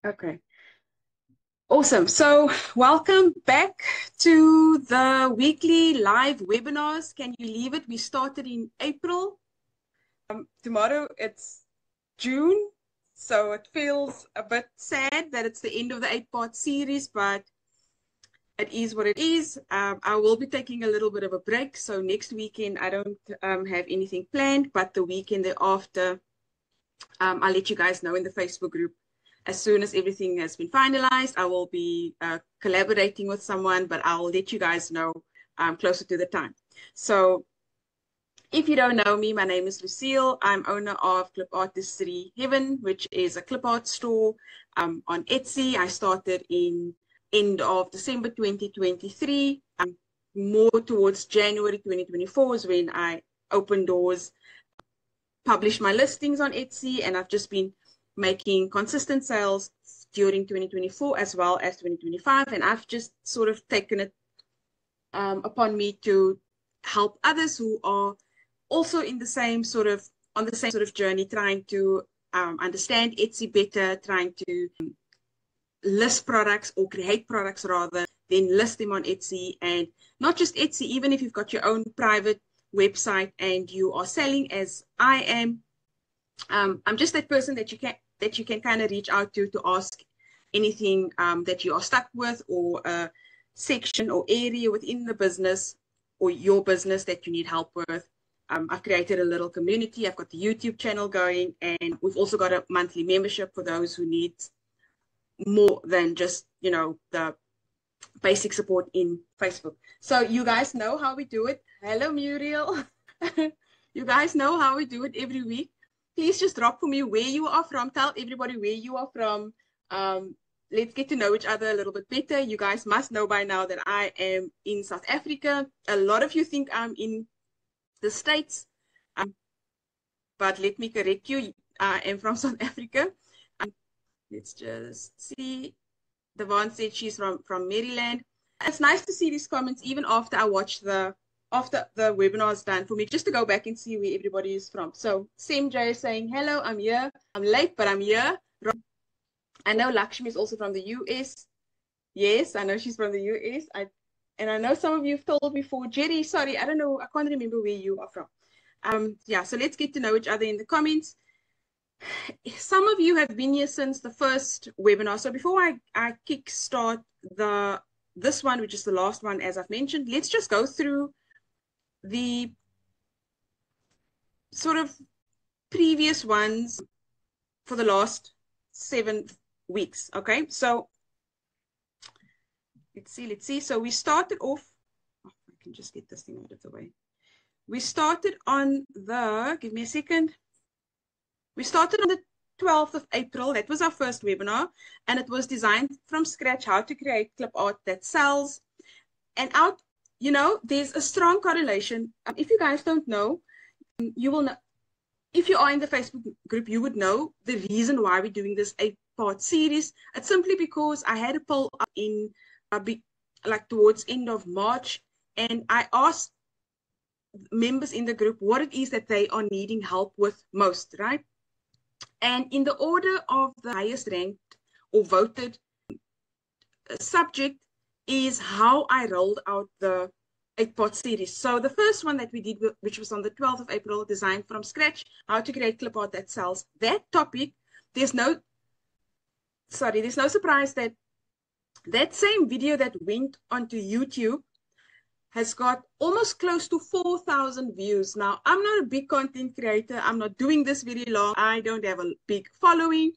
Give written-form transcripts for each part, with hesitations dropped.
Okay, awesome. So, welcome back to the weekly live webinars. Can you believe it? We started in April. Tomorrow it's June. So, it feels a bit sad that it's the end of the 8-part series, but it is what it is. I will be taking a little bit of a break. So, next weekend, I don't have anything planned, but the weekend thereafter, I'll let you guys know in the Facebook group. As soon as everything has been finalized, I will be collaborating with someone, but I'll let you guys know closer to the time. So if you don't know me, my name is Lucille. I'm owner of Clip Artistry Heaven, which is a clip art store on Etsy. I started in end of December 2023. More towards January 2024 is when I opened doors, published my listings on Etsy, and I've just been making consistent sales during 2024 as well as 2025. And I've just sort of taken it upon me to help others who are also in the same sort of on the same sort of journey, trying to understand Etsy better, trying to list products or create products rather, then list them on Etsy. And not just Etsy, even if you've got your own private website and you are selling as I am, I'm just that person that you can kind of reach out to ask anything that you are stuck with, or a section or area within the business or your business that you need help with. I've created a little community. I've got the YouTube channel going, and we've also got a monthly membership for those who need more than just, the basic support in Facebook. So you guys know how we do it. Hello, Muriel. You guys know how we do it every week. Please just drop for me where you are from. Tell everybody where you are from. Let's get to know each other a little bit better. You guys must know by now that I am in South Africa. A lot of you think I'm in the States, but let me correct you. I am from South Africa. Let's just see. Devon said she's from Maryland. It's nice to see these comments even after I watch after the webinar is done, for me just to go back and see where everybody is from. So Sam J is saying, hello, I'm here. I'm late, but I'm here. I know Lakshmi is also from the US. Yes, I know she's from the US. And I know some of you have told me before. Jerry, sorry, I don't know. I can't remember where you are from. Yeah, so let's get to know each other in the comments. Some of you have been here since the first webinar. So before I kickstart this one, which is the last one, as I've mentioned, let's just go through the sort of previous ones for the last 7 weeks. Okay, so let's see. So we started off, I can just get this thing out of the way. We started on give me a second. We started on the 12th of April. That was our first webinar, and it was designed from scratch, how to create clip art that sells. And there's a strong correlation. If you guys don't know, you will know. If you are in the Facebook group, you would know the reason why we're doing this 8-part series. It's simply because I had a poll up in like towards end of March, and I asked members in the group what it is that they are needing help with most, right? And in the order of the highest ranked or voted subject is how I rolled out the 8-part series. So the first one that we did, which was on the 12th of April, designed from scratch, how to create clip art that sells. That topic, there's no surprise that that same video that went onto YouTube has got almost close to 4,000 views. Now, I'm not a big content creator. I'm not doing this very long. I don't have a big following,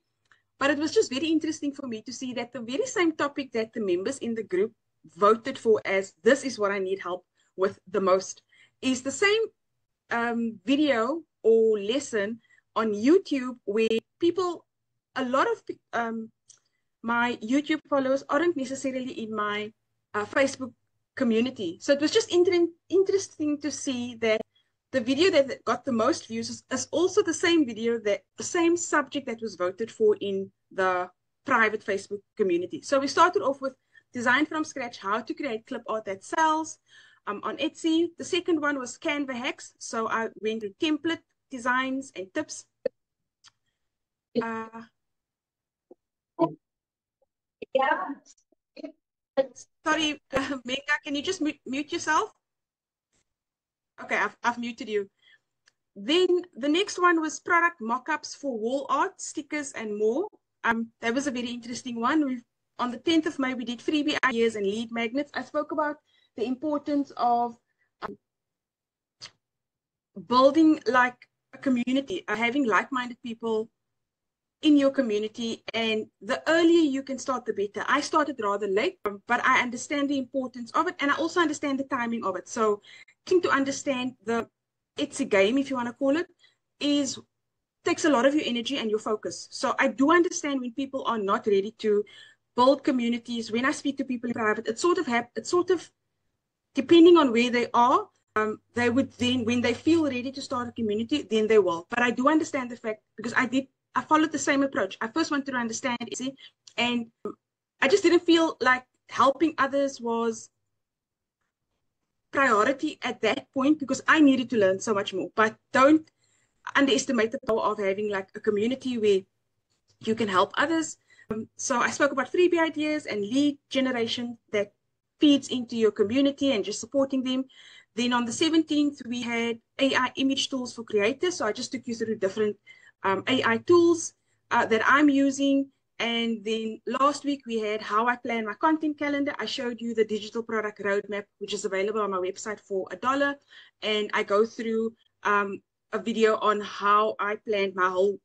but it was just very interesting for me to see that the very same topic that the members in the group voted for as this is what I need help with the most is the same video or lesson on YouTube, where a lot of my YouTube followers aren't necessarily in my Facebook community. So it was just interesting to see that the video that got the most views is also the same video, the same subject that was voted for in the private Facebook community. So we started off with design from scratch, how to create clip art that sells on Etsy. The second one was Canva hacks. So I went through template designs and tips. Sorry, Mega, can you just mute yourself? Okay, I've muted you. Then the next one was product mock-ups for wall art, stickers, and more. That was a very interesting one. On the 10th of May, we did freebie ideas and lead magnets. I spoke about the importance of building like a community, having like-minded people in your community, and the earlier you can start, the better. I started rather late, but I understand the importance of it, and I also understand the timing of it. So, to understand it's a game, if you want to call it, takes a lot of your energy and your focus. So I do understand when people are not ready to build communities. When I speak to people in private, it's sort of depending on where they are. They would then, when they feel ready to start a community, then they will. But I do understand the fact, because I followed the same approach. I first wanted to understand it, and I just didn't feel like helping others was priority at that point, because I needed to learn so much more. But don't underestimate the power of having like a community where you can help others. So I spoke about freebie ideas and lead generation that feeds into your community and just supporting them. Then on the 17th, we had AI image tools for creators. So I just took you through different AI tools that I'm using. And then last week, we had how I plan my content calendar. I showed you the digital product roadmap, which is available on my website for $1. And I go through a video on how I planned my whole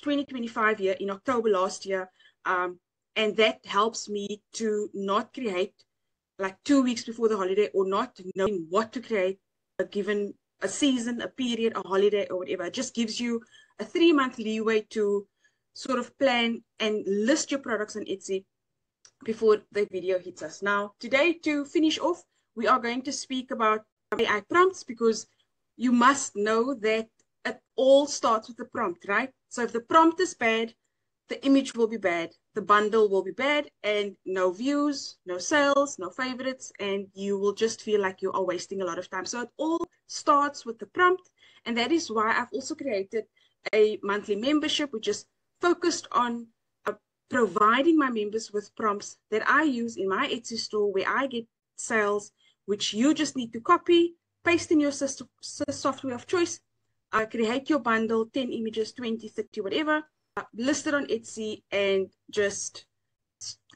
2025 year in October last year. And that helps me to not create like 2 weeks before the holiday, or not knowing what to create given a season, a period, a holiday, or whatever. It just gives you a 3-month leeway to sort of plan and list your products on Etsy before the video hits us. Now, today, to finish off, we are going to speak about AI prompts, because you must know that it all starts with the prompt, right? So if the prompt is bad, the image will be bad, the bundle will be bad, and no views, no sales, no favorites, and you will just feel like you are wasting a lot of time. So it all starts with the prompt, and that is why I've also created a monthly membership, which is focused on providing my members with prompts that I use in my Etsy store, where I get sales, which you just need to copy, paste in your software of choice, create your bundle, 10 images, 20, 30, whatever, list it on Etsy, and just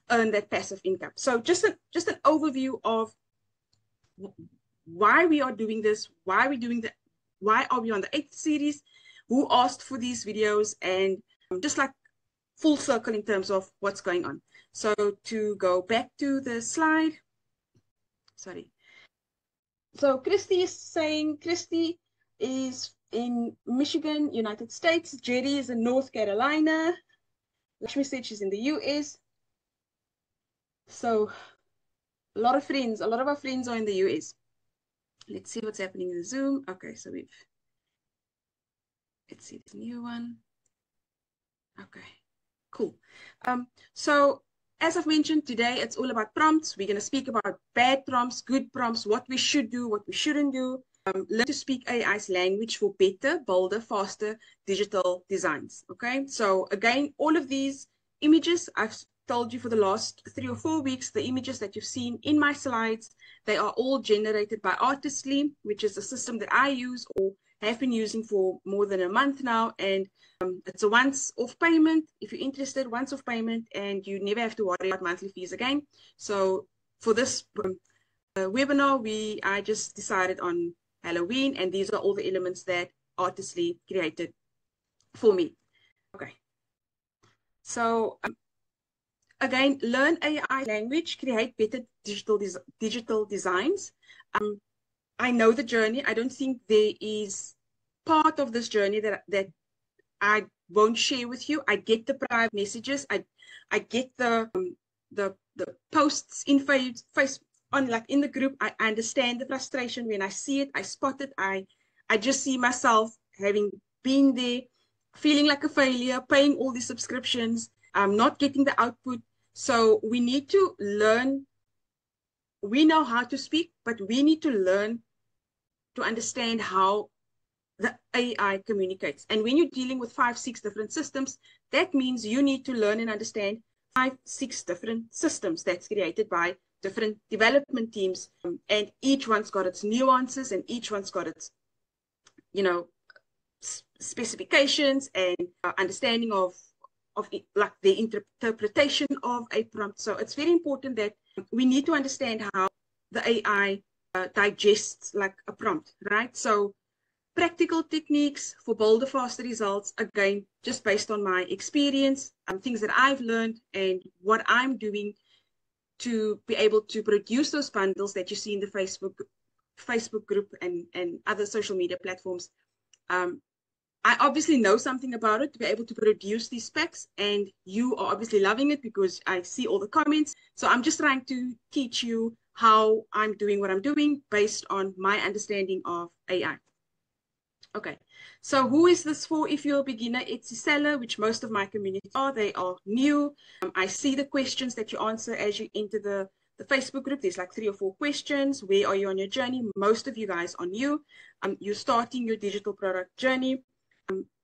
earn that passive income. So just an overview of why we are doing this, why are we on the 8th series, who asked for these videos, and just like full circle in terms of what's going on. So to go back to the slide, sorry. So Christy is saying, Christy is in Michigan, United States. Jerry is in North Carolina. Lakshmi said she's in the US. So a lot of our friends are in the US. Let's see what's happening in the Zoom. Okay, so let's see this new one. Okay, cool. So as I've mentioned today, it's all about prompts. We're going to speak about bad prompts, good prompts, what we should do, what we shouldn't do. Learn to speak AI's language for better, bolder, faster digital designs. Okay, so again, all of these images, I've told you for the last 3 or 4 weeks, the images that you've seen in my slides, they are all generated by Artistly, which is a system that I use or have been using for more than a month now. And it's a once-off payment. If you're interested, once-off payment, and you never have to worry about monthly fees again. So for this webinar, I just decided on Halloween, and these are all the elements that Artistly created for me. Okay. So again, learn AI language, create better digital designs. I know the journey. I don't think there is part of this journey that I won't share with you. I get the private messages. I get the posts in face on, like, in the group. I understand the frustration when I see it. I spot it. I just see myself having been there, feeling like a failure, paying all these subscriptions, not getting the output. So we need to learn. We know how to speak, but we need to learn to understand how the AI communicates. And when you're dealing with 5, 6 different systems, that means you need to learn and understand 5, 6 different systems that's created by different development teams, and each one's got its nuances, and each one's got its, you know, specifications and understanding of it, like the interpretation of a prompt. So it's very important that we need to understand how the AI digests like a prompt, right? So practical techniques for bolder, faster results, again, just based on my experience, things that I've learned and what I'm doing to be able to produce those bundles that you see in the Facebook group and other social media platforms. I obviously know something about it to be able to produce these specs, and you are obviously loving it because I see all the comments. So I'm just trying to teach you how I'm doing what I'm doing based on my understanding of AI. Okay, so who is this for? If you're a beginner Etsy seller, which most of my community are, they are new. I see the questions that you answer as you enter the Facebook group. There's like 3 or 4 questions. Where are you on your journey? Most of you guys are new. You're starting your digital product journey.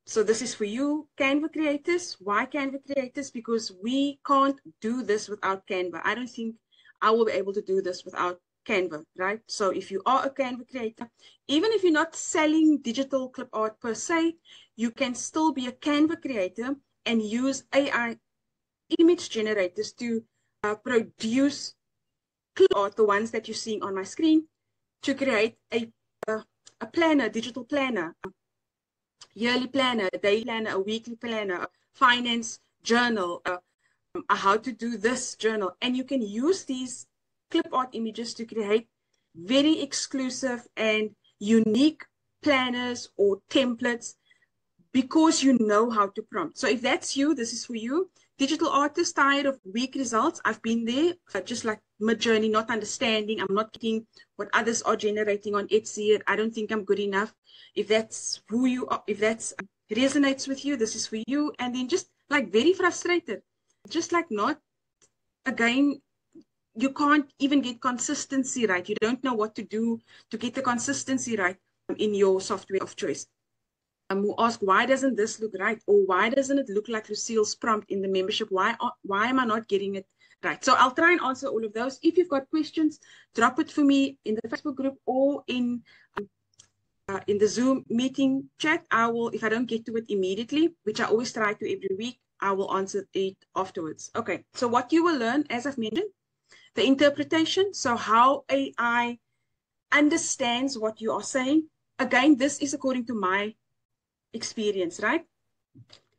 So this is for you, Canva creators. Why Canva creators? Because we can't do this without Canva. I don't think I will be able to do this without Canva, right? So if you are a Canva creator, even if you're not selling digital clip art per se, you can still be a Canva creator and use AI image generators to produce clip art, the ones that you're seeing on my screen, to create a planner, digital planner, yearly planner, a daily planner, a weekly planner, a finance journal, a how to do this journal. And you can use these clip art images to create very exclusive and unique planners or templates because you know how to prompt. So if that's you, this is for you. Digital artist, tired of weak results. I've been there, just like Midjourney, not understanding. I'm not getting what others are generating on Etsy. I don't think I'm good enough. If that's who you are, if that's resonates with you, this is for you. And then just like very frustrated, just like not, again, you can't even get consistency right. You don't know what to do to get the consistency right in your software of choice. Who ask, why doesn't this look right? Or why doesn't it look like Lucille's prompt in the membership? Why am I not getting it right? So I'll try and answer all of those. If you've got questions, drop it for me in the Facebook group or in the Zoom meeting chat. I will, if I don't get to it immediately, which I always try to every week, I will answer it afterwards. Okay, so what you will learn, as I've mentioned, the interpretation, so how AI understands what you are saying. Again, this is according to my experience, right?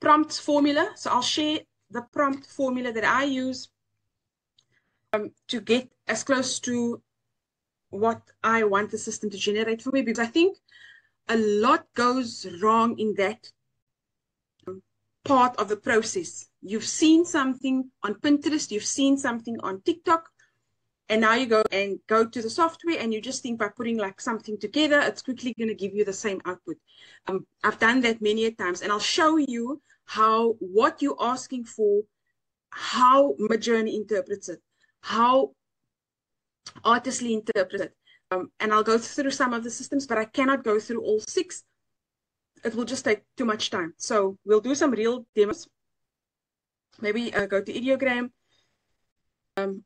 Prompt formula. So I'll share the prompt formula that I use to get as close to what I want the system to generate for me, because I think a lot goes wrong in that part of the process. You've seen something on Pinterest, you've seen something on TikTok, and now you go to the software and you just think by putting like something together, it's quickly going to give you the same output. I've done that many times, and I'll show you how what you're asking for, how Midjourney interprets it, how Artistly interprets it. And I'll go through some of the systems, but I cannot go through all 6. It will just take too much time. So we'll do some real demos. Maybe go to Ideogram,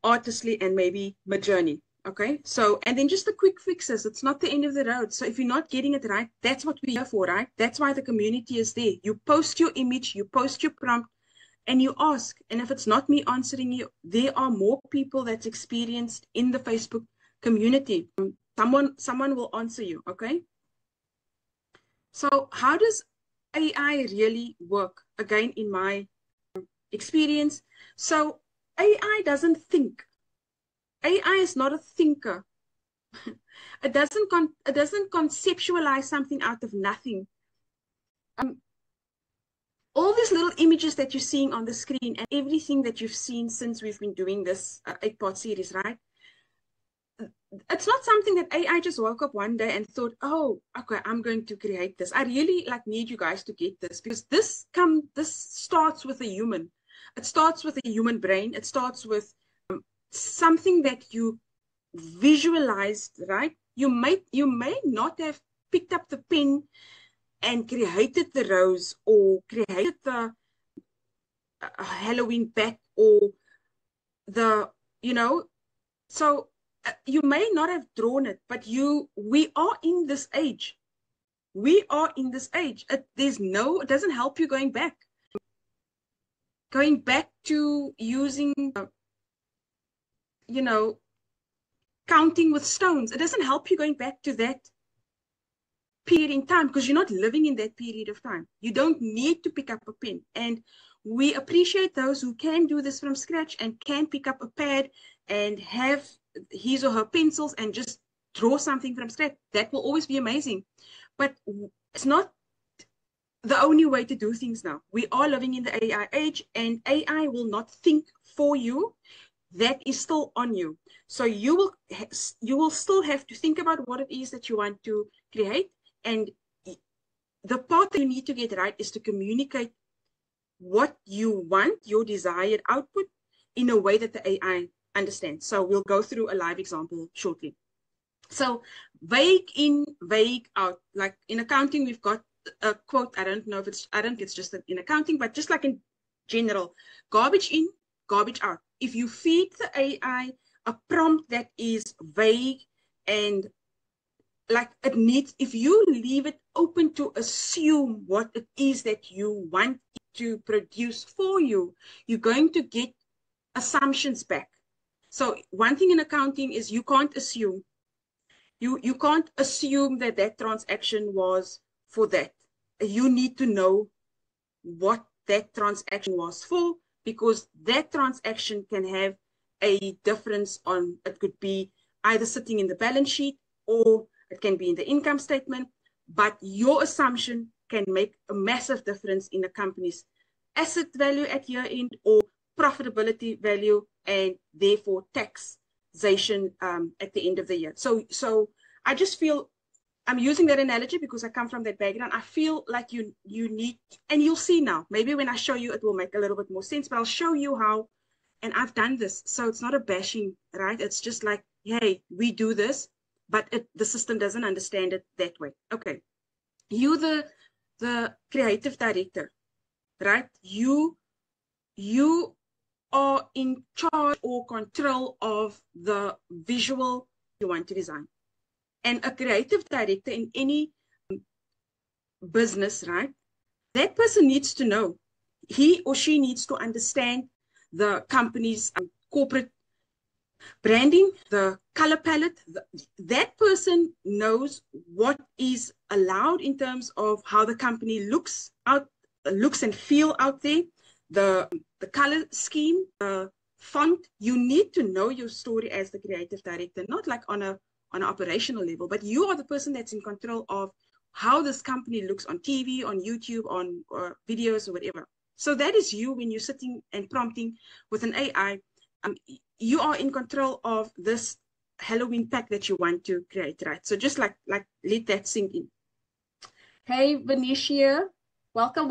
Artistly, and maybe Midjourney. Okay, so, and then just the quick fixes. It's not the end of the road. So if you're not getting it right, that's what we're here for, right? That's why the community is there. You post your image, you post your prompt, and you ask. And if it's not me answering you, there are more people that's experienced in the Facebook community. Someone will answer you, okay? So how does AI really work? Again, in my experience. So AI doesn't think. AI is not a thinker. It doesn't conceptualize something out of nothing. All these little images that you're seeing on the screen and everything that you've seen since we've been doing this 8-part series, right? It's not something that AI just woke up one day and thought, oh, okay, I'm going to create this. I really need you guys to get this, because this starts with a human. It starts with a human brain. It starts with something that you visualized, right? You may not have picked up the pen and created the rose or created the Halloween pack or the, you know, so you may not have drawn it, but we are in this age. We are in this age. It doesn't help you going back. Going back to using, you know, counting with stones. It doesn't help you going back to that period in time because you're not living in that period of time. You don't need to pick up a pen. And we appreciate those who can do this from scratch and can pick up a pad and have his or her pencils and just draw something from scratch. That will always be amazing. But it's not the only way to do things now. We are living in the AI age, and AI will not think for you. That is still on you. So you will still have to think about what it is that you want to create. And the part that you need to get right is to communicate what you want, your desired output, in a way that the AI understands. So we'll go through a live example shortly. So vague in, vague out. Like in accounting, we've got a quote. I don't think it's just in accounting, but just like in general, garbage in, garbage out. If you feed the AI a prompt that is vague and like it needs, if you leave it open to assume what it is that you want to produce for you, you're going to get assumptions back. So one thing in accounting is you can't assume. You can't assume that that transaction was for that. You need to know what that transaction was for, because that transaction can have a difference on, it could be either sitting in the balance sheet or it can be in the income statement, but your assumption can make a massive difference in a company's asset value at year end or profitability value and therefore taxation at the end of the year. So I just feel, I'm using that analogy because I come from that background. I feel like you need, and you'll see now, maybe when I show you, it will make a little bit more sense, but I'll show you how, and I've done this. So it's not a bashing, right? It's just like, hey, we do this, but the system doesn't understand it that way. Okay. You, the creative director, right? You are in charge or control of the visual you want to design. And a creative director in any business, right? That person needs to know, he or she needs to understand the company's corporate branding, the color palette. That person knows what is allowed in terms of how the company looks and feel out there, the color scheme, the font. You need to know your story as the creative director, not like on an operational level, but you are the person that's in control of how this company looks on TV, on YouTube, on videos or whatever. So that is you when you're sitting and prompting with an AI. You are in control of this Halloween pack that you want to create, right? So just like let that sink in. Hey, Venetia, welcome.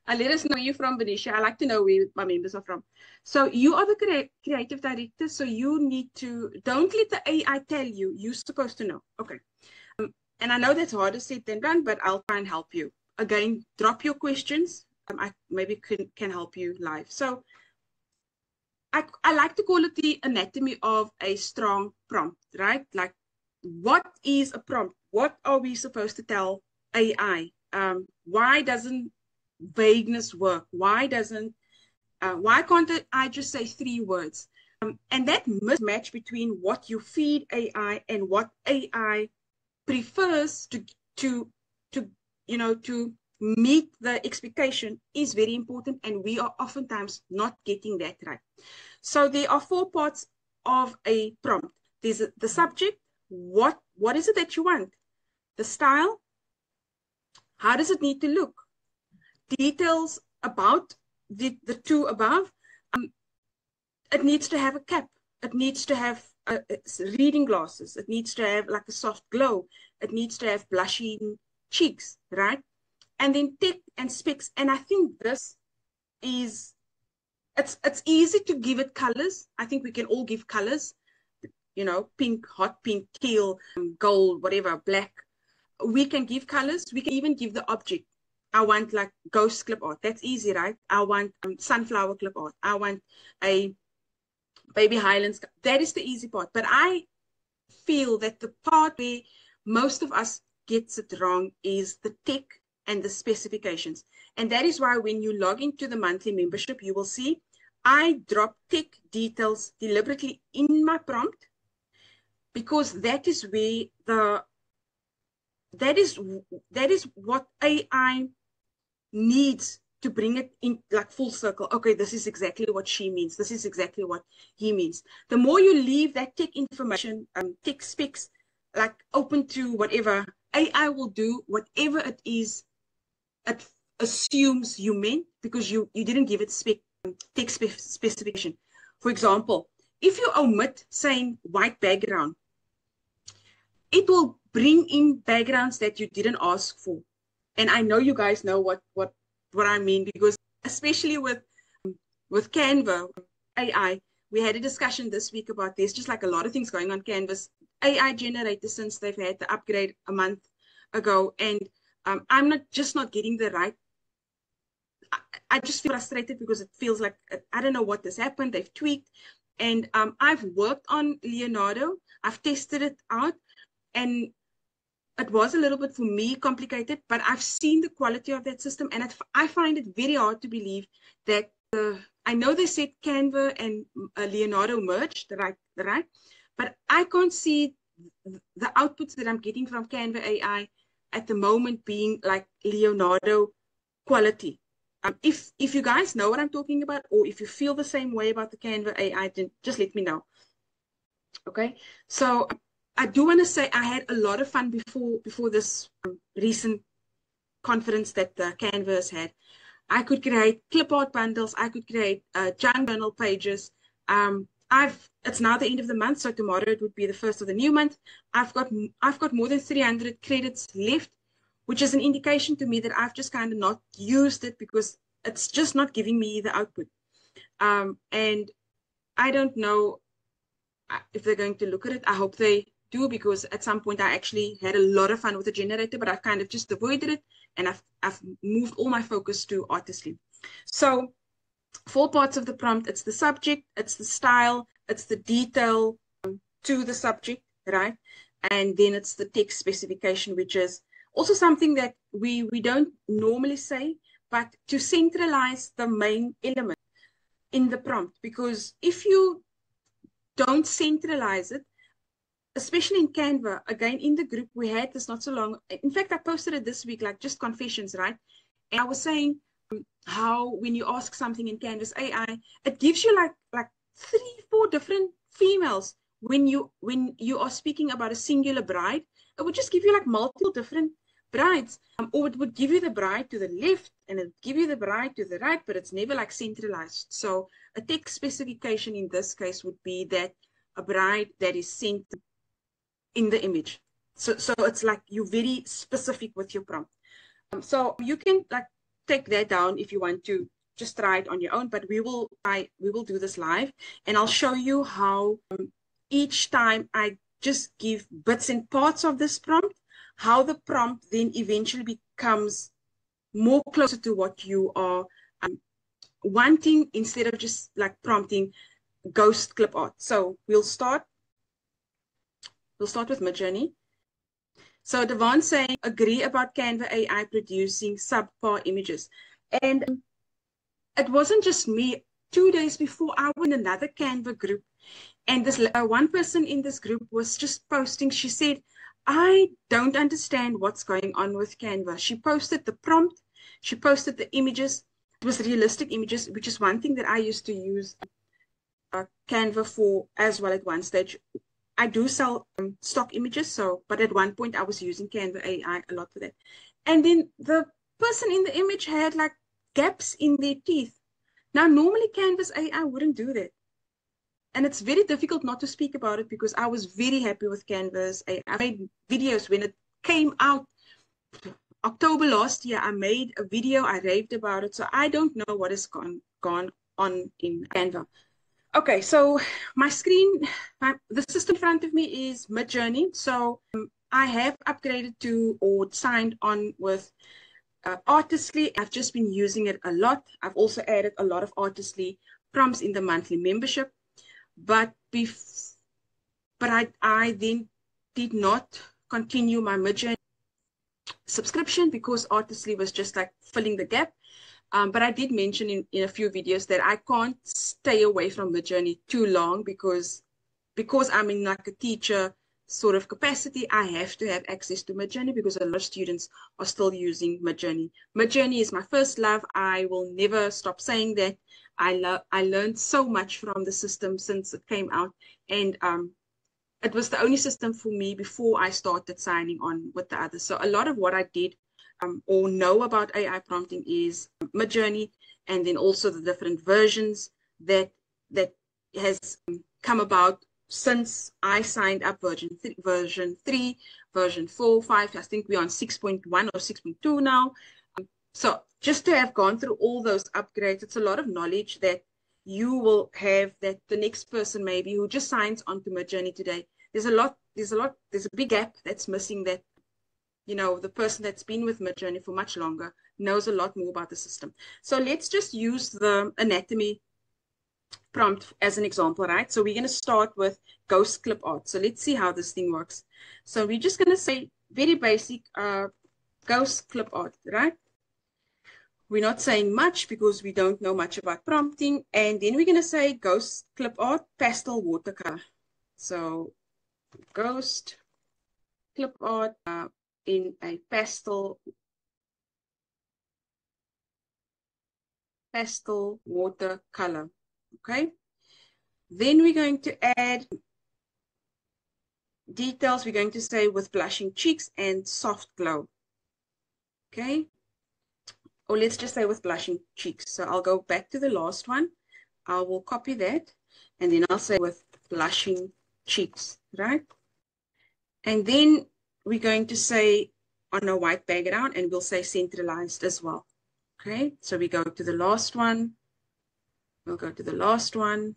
Let us know where you're from, Venetia. I like to know where my members are from. So you are the creative director, so you need to, don't let the AI tell you. You're supposed to know. Okay. And I know that's harder said than done, but I'll try and help you. Again, drop your questions. I maybe can help you live. So I like to call it the anatomy of a strong prompt, right? Like, what is a prompt? What are we supposed to tell AI? Why doesn't vagueness work? Why can't I just say 3 words? And that mismatch between what you feed AI and what AI prefers to meet the expectation is very important, and we are oftentimes not getting that right. So there are 4 parts of a prompt. There's the subject. What is it that you want? The style. How does it need to look? Details about the 2 above. It needs to have a cap. It needs to have reading glasses. It needs to have like a soft glow. It needs to have blushing cheeks, right? And then tech and specs. And I think this is, it's easy to give it colors. I think we can all give colors, you know, pink, hot pink, teal, gold, whatever, black. We can give colors. We can even give the object. I want like ghost clip art. That's easy, right? I want sunflower clip art. I want a baby highlands. That is the easy part. But I feel that the part where most of us gets it wrong is the tech and the specifications. And that is why when you log into the monthly membership, you will see I drop tech details deliberately in my prompt, because that is where that is what AI needs to bring it in like full circle. Okay, this is exactly what she means. This is exactly what he means. The more you leave that tech information, tech specs, like open to whatever, AI will do whatever it is it assumes you meant, because you didn't give it tech specification. For example, if you omit saying white background, it will bring in backgrounds that you didn't ask for. And I know you guys know what I mean, because especially with Canva AI, we had a discussion this week about there's just like a lot of things going on Canvas AI generator since they've had the upgrade a month ago, and I'm not getting the right. I just feel frustrated because it feels like I don't know what has happened. They've tweaked, and I've worked on Leonardo. I've tested it out, and it was a little bit for me complicated, but I've seen the quality of that system, and I find it very hard to believe that I know they said Canva and Leonardo merged, right? But I can't see the outputs that I'm getting from Canva AI at the moment being like Leonardo quality. If you guys know what I'm talking about, or if you feel the same way about the Canva AI, then just let me know. Okay, so I do want to say I had a lot of fun before this recent conference that the Canvas had. I could create clip art bundles. I could create junk journal pages. It's now the end of the month, so tomorrow it would be the first of the new month. I've got more than 300 credits left, which is an indication to me that I've just kind of not used it because it's just not giving me the output. And I don't know if they're going to look at it. I hope they do, because at some point I actually had a lot of fun with the generator, but I've kind of just avoided it, and I've moved all my focus to Artistly. So 4 parts of the prompt: it's the subject, it's the style, it's the detail to the subject, right? And then it's the text specification, which is also something that we don't normally say, but to centralize the main element in the prompt, because if you don't centralize it, especially in Canva, again, in the group, we had this not so long. In fact, I posted it this week, like just confessions, right? And I was saying how when you ask something in Canvas AI, it gives you like 3, 4 different females. When you are speaking about a singular bride, it would just give you like multiple different brides, or it would give you the bride to the left and it would give you the bride to the right, but it's never like centralized. So a text specification in this case would be that a bride that is centered in the image. So it's like you're very specific with your prompt. So you can like take that down if you want to just try it on your own, but we will do this live, and I'll show you how each time I just give bits and parts of this prompt, how the prompt then eventually becomes more closer to what you are wanting, instead of just like prompting ghost clip art. So we'll start with Midjourney. So Devon saying, agree about Canva AI producing subpar images. And it wasn't just me. 2 days before, I was in another Canva group, and this one person in this group was just posting. She said, I don't understand what's going on with Canva. She posted the prompt. She posted the images. It was realistic images, which is one thing that I used to use Canva for as well at one stage. I do sell stock images, but at one point I was using Canva AI a lot for that. And then the person in the image had like gaps in their teeth. Now, normally Canvas AI wouldn't do that. And it's very difficult not to speak about it, because I was very happy with Canvas AI. I made videos when it came out. October last year, I made a video. I raved about it. So I don't know what has gone on in Canva. Okay, so my screen, the system in front of me is Midjourney. So I have upgraded to or signed on with Artistly, I've just been using it a lot. I've also added a lot of Artistly prompts in the monthly membership, but I then did not continue my Midjourney subscription because Artistly was just like filling the gap. But I did mention in a few videos that I can't stay away from Midjourney too long because I'm in like a teacher sort of capacity, I have to have access to Midjourney because a lot of students are still using Midjourney. Midjourney is my first love. I will never stop saying that. I learned so much from the system since it came out, and it was the only system for me before I started signing on with the others. So a lot of what I did or know about AI prompting is Midjourney, and then also the different versions that has come about since I signed up version 3, version 4, 5. I think we're on 6.1 or 6.2 now. So just to have gone through all those upgrades, it's a lot of knowledge that you will have that the next person maybe who just signs onto Midjourney today, there's a big gap that's missing that, you know, the person that's been with Midjourney for much longer knows a lot more about the system. So let's just use the anatomy prompt as an example, right? So we're going to start with ghost clip art. So let's see how this thing works. So we're just going to say very basic ghost clip art, right? We're not saying much because we don't know much about prompting. And then we're going to say ghost clip art, pastel watercolor. So ghost clip art in a pastel watercolor. Okay. Then we're going to add details. We're going to say with blushing cheeks and soft glow. Okay. Or let's just say with blushing cheeks. So I'll go back to the last one. I will copy that. And then I'll say with blushing cheeks, right? And then we're going to say on a white background, and we'll say centralized as well. Okay. So we go to the last one. We'll go to the last one.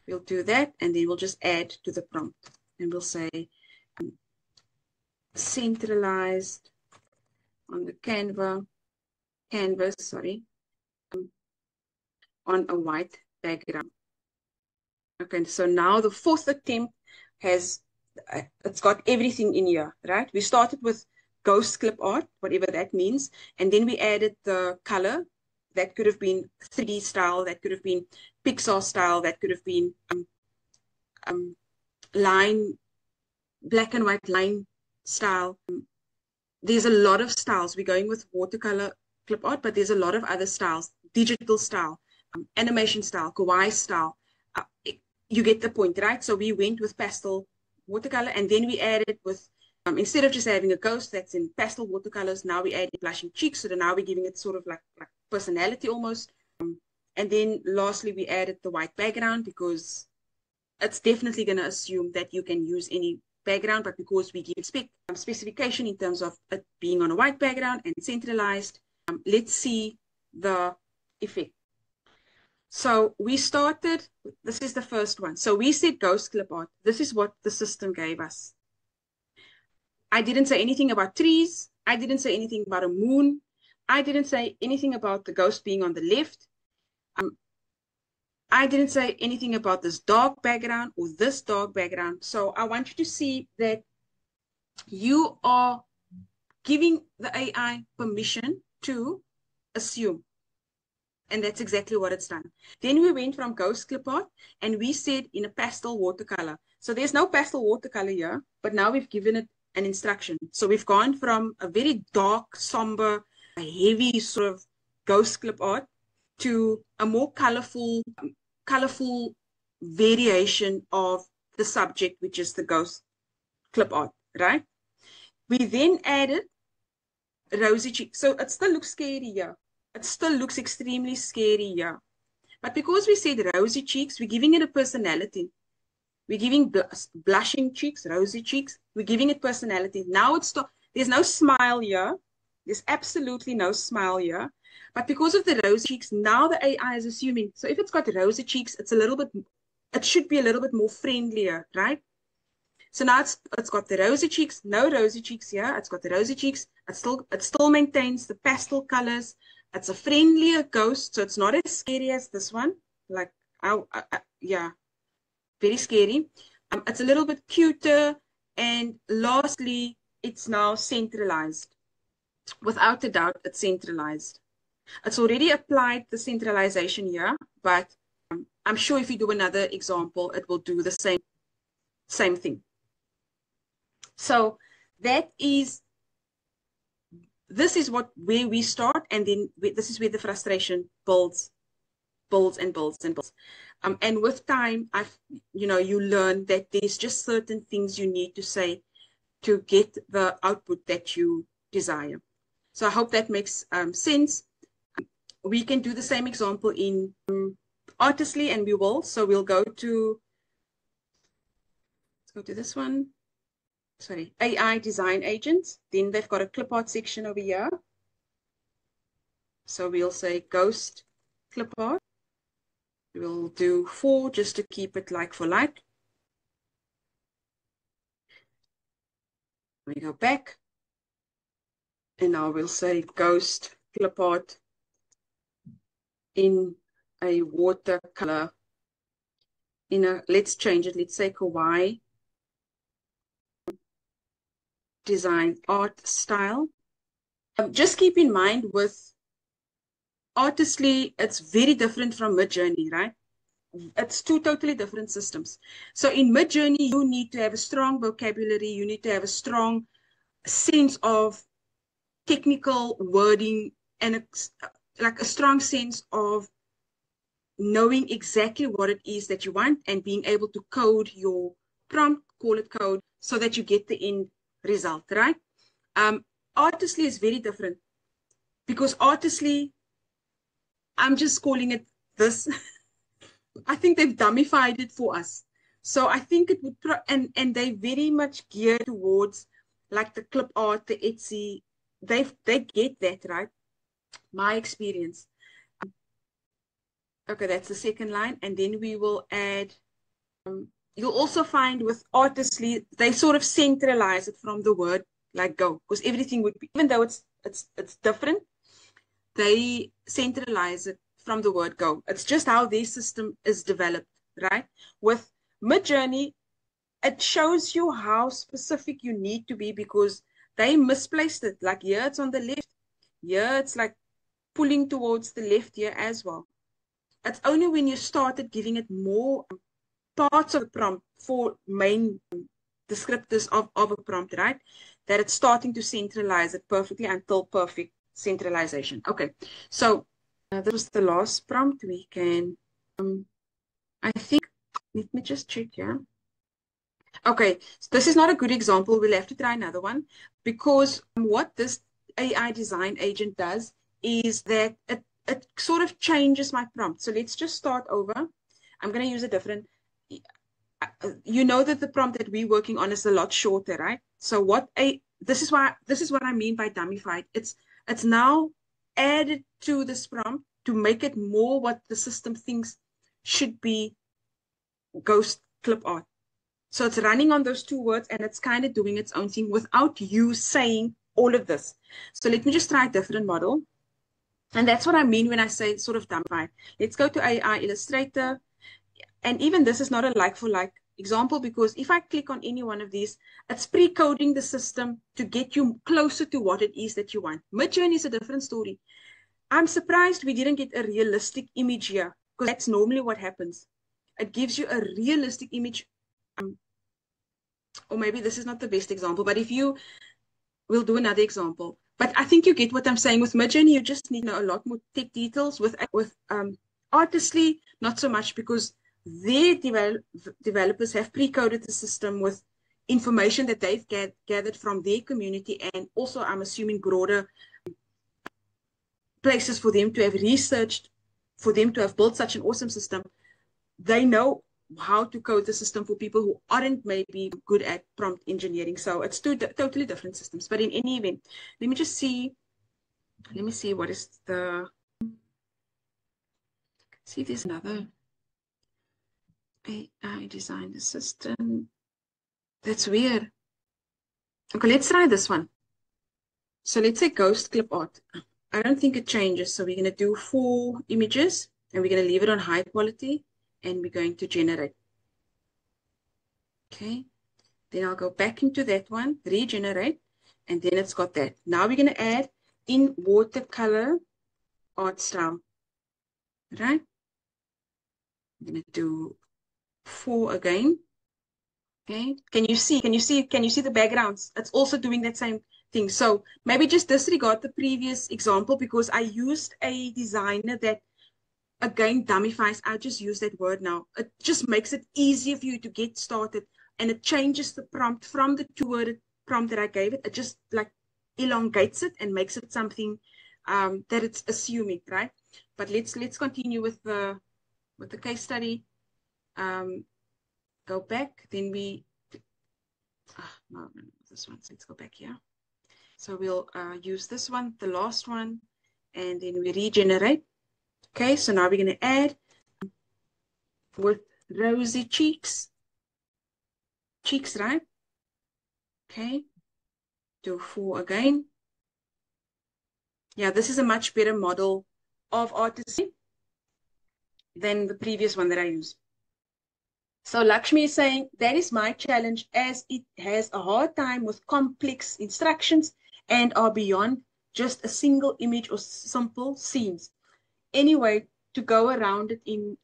We'll do that. And then we'll just add to the prompt. And we'll say centralized on the canvas, sorry, on a white background. Okay, so now the fourth attempt has, it's got everything in here, right? We started with ghost clip art, whatever that means, and then we added the color. That could have been 3D style, that could have been Pixar style, that could have been line, black and white line style. There's a lot of styles. We're going with watercolor clip art, but there's a lot of other styles, digital style, animation style, kawaii style. You get the point, right? So we went with pastel watercolor, and then we added with, instead of just having a ghost that's in pastel watercolors, now we added blushing cheeks. So now we're giving it sort of like personality almost. And then lastly, we added the white background because it's definitely going to assume that you can use any background, but because we give specification in terms of it being on a white background and centralized, let's see the effect. So we started, this is the first one. So we said ghost clip art. This is what the system gave us. I didn't say anything about trees. I didn't say anything about a moon. I didn't say anything about the ghost being on the left. I didn't say anything about this dark background or this dark background. So I want you to see that you are giving the AI permission to assume. And that's exactly what it's done. Then we went from ghost clip art and we said in a pastel watercolor. So there's no pastel watercolor here, but now we've given it an instruction. So we've gone from a very dark, somber, heavy sort of ghost clip art to a more colorful variation of the subject, which is the ghost clip art, right? We then added rosy cheeks. So it still looks scary here. It still looks extremely scary here. But because we said rosy cheeks, we're giving it a personality. We're giving blushing cheeks, rosy cheeks. We're giving it personality. Now there's no smile here. There's absolutely no smile here. But because of the rosy cheeks, now the AI is assuming. So if it's got rosy cheeks, it should be a little bit more friendlier, right? So now it's got the rosy cheeks, no rosy cheeks here. It's got the rosy cheeks. It still maintains the pastel colors. It's a friendlier ghost, so it's not as scary as this one. Like, yeah, very scary. It's a little bit cuter. And lastly, it's now centralized. Without a doubt, it's centralized. It's already applied the centralization here, but I'm sure if you do another example, it will do the same thing. So this is where we start, and then this is where the frustration builds and builds and builds. And with time, you learn that there's just certain things you need to say to get the output that you desire. So I hope that makes sense. We can do the same example in Artistly, and we will. So we'll let's go to this one. Sorry, AI design agents. Then they've got a clip art section over here. So we'll say ghost clip art. We'll do 4 just to keep it like for like. We go back. And now we'll say ghost clip art in a watercolor. Let's change it. Let's say kawaii design art style. Just keep in mind with Artistly, it's very different from Midjourney, right? It's 2 totally different systems. So in Midjourney, you need to have a strong vocabulary. You need to have a strong sense of technical wording and like a strong sense of knowing exactly what it is that you want and being able to code your prompt, call it code, so that you get the end result, right? Artistly is very different because Artistly, I'm just calling it this. I think they've dummified it for us. So I think it would, and they very much geared towards like the clip art, the Etsy. They get that, right? My experience. Okay, that's the second line. And then we will add, you'll also find with Artistly, they sort of centralize it from the word like go, because everything would be, even though it's different, they centralize it from the word go. It's just how their system is developed, right? With Midjourney, it shows you how specific you need to be because they misplaced it. Like here, it's on the left. Here, it's like pulling towards the left here as well. It's only when you started giving it more parts of the prompt for main descriptors of a prompt, right? That it's starting to centralize it perfectly until perfect centralization. Okay, so that was the last prompt. We can, I think, let me just check here. Okay, so this is not a good example. We'll have to try another one because what this AI design agent does is that it sort of changes my prompt. So let's just start over. I'm going to use a different, you know that the prompt that we're working on is a lot shorter, right? So this is what I mean by dummified. It's now added to this prompt to make it more what the system thinks should be ghost clip art. So it's running on those 2 words and it's kind of doing its own thing without you saying all of this. So let me just try a different model. And that's what I mean when I say sort of dummified. Let's go to AI Illustrator. And even this is not a like for like example because if I click on any one of these, it's pre-coding the system to get you closer to what it is that you want. Midjourney is a different story. I'm surprised we didn't get a realistic image here because that's normally what happens. It gives you a realistic image. Or maybe this is not the best example, but we'll do another example. But I think you get what I'm saying. With Midjourney, you just need to know a lot more tech details. With Artistly, not so much because their developers have pre-coded the system with information that they've gathered from their community and also, I'm assuming, broader places for them to have researched, for them to have built such an awesome system. They know how to code the system for people who aren't maybe good at prompt engineering. So it's 2 totally different systems. But in any event, let me see what is see, there's another AI design assistant. That's weird. Okay, let's try this one. So let's say ghost clip art. I don't think it changes. So we're going to do 4 images and we're going to leave it on high quality and we're going to generate. Okay. Then I'll go back into that one, regenerate, and then it's got that. Now we're going to add in watercolor art style. Right? I'm going to do 4 again. Okay. Can you see the backgrounds? It's also doing that same thing. So maybe just disregard the previous example because I used a designer that again dummifies. I just use that word now. It just makes it easier for you to get started and it changes the prompt from the 2-word prompt that I gave it. It just like elongates it and makes it something that it's assuming, right? But let's continue with the case study. Go back, then we no, this one. So let's go back here. So we'll use this one, the last one, and then we regenerate. Okay, so now we're going to add with rosy cheeks, right? Okay, do 4 again. Yeah, this is a much better model of artistry than the previous one that I used. So Lakshmi is saying, that is my challenge as it has a hard time with complex instructions and are beyond just a single image or simple scenes. Anyway to go around it in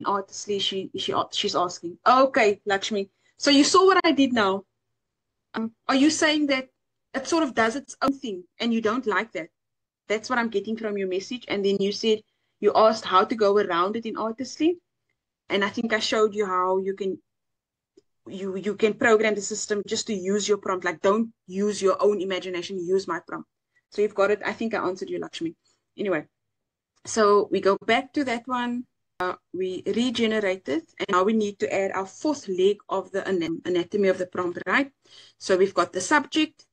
artistry, she's asking. Okay, Lakshmi. So you saw what I did now. Are you saying that it sort of does its own thing and you don't like that? That's what I'm getting from your message. And then you said you asked how to go around it in artistry. And I think I showed you how you can program the system just to use your prompt. Like don't use your own imagination, use my prompt. So you've got it. I think I answered you, Lakshmi. Anyway, so we go back to that one. We regenerate it. And now we need to add our 4th leg of the anatomy of the prompt, right? So we've got the subject.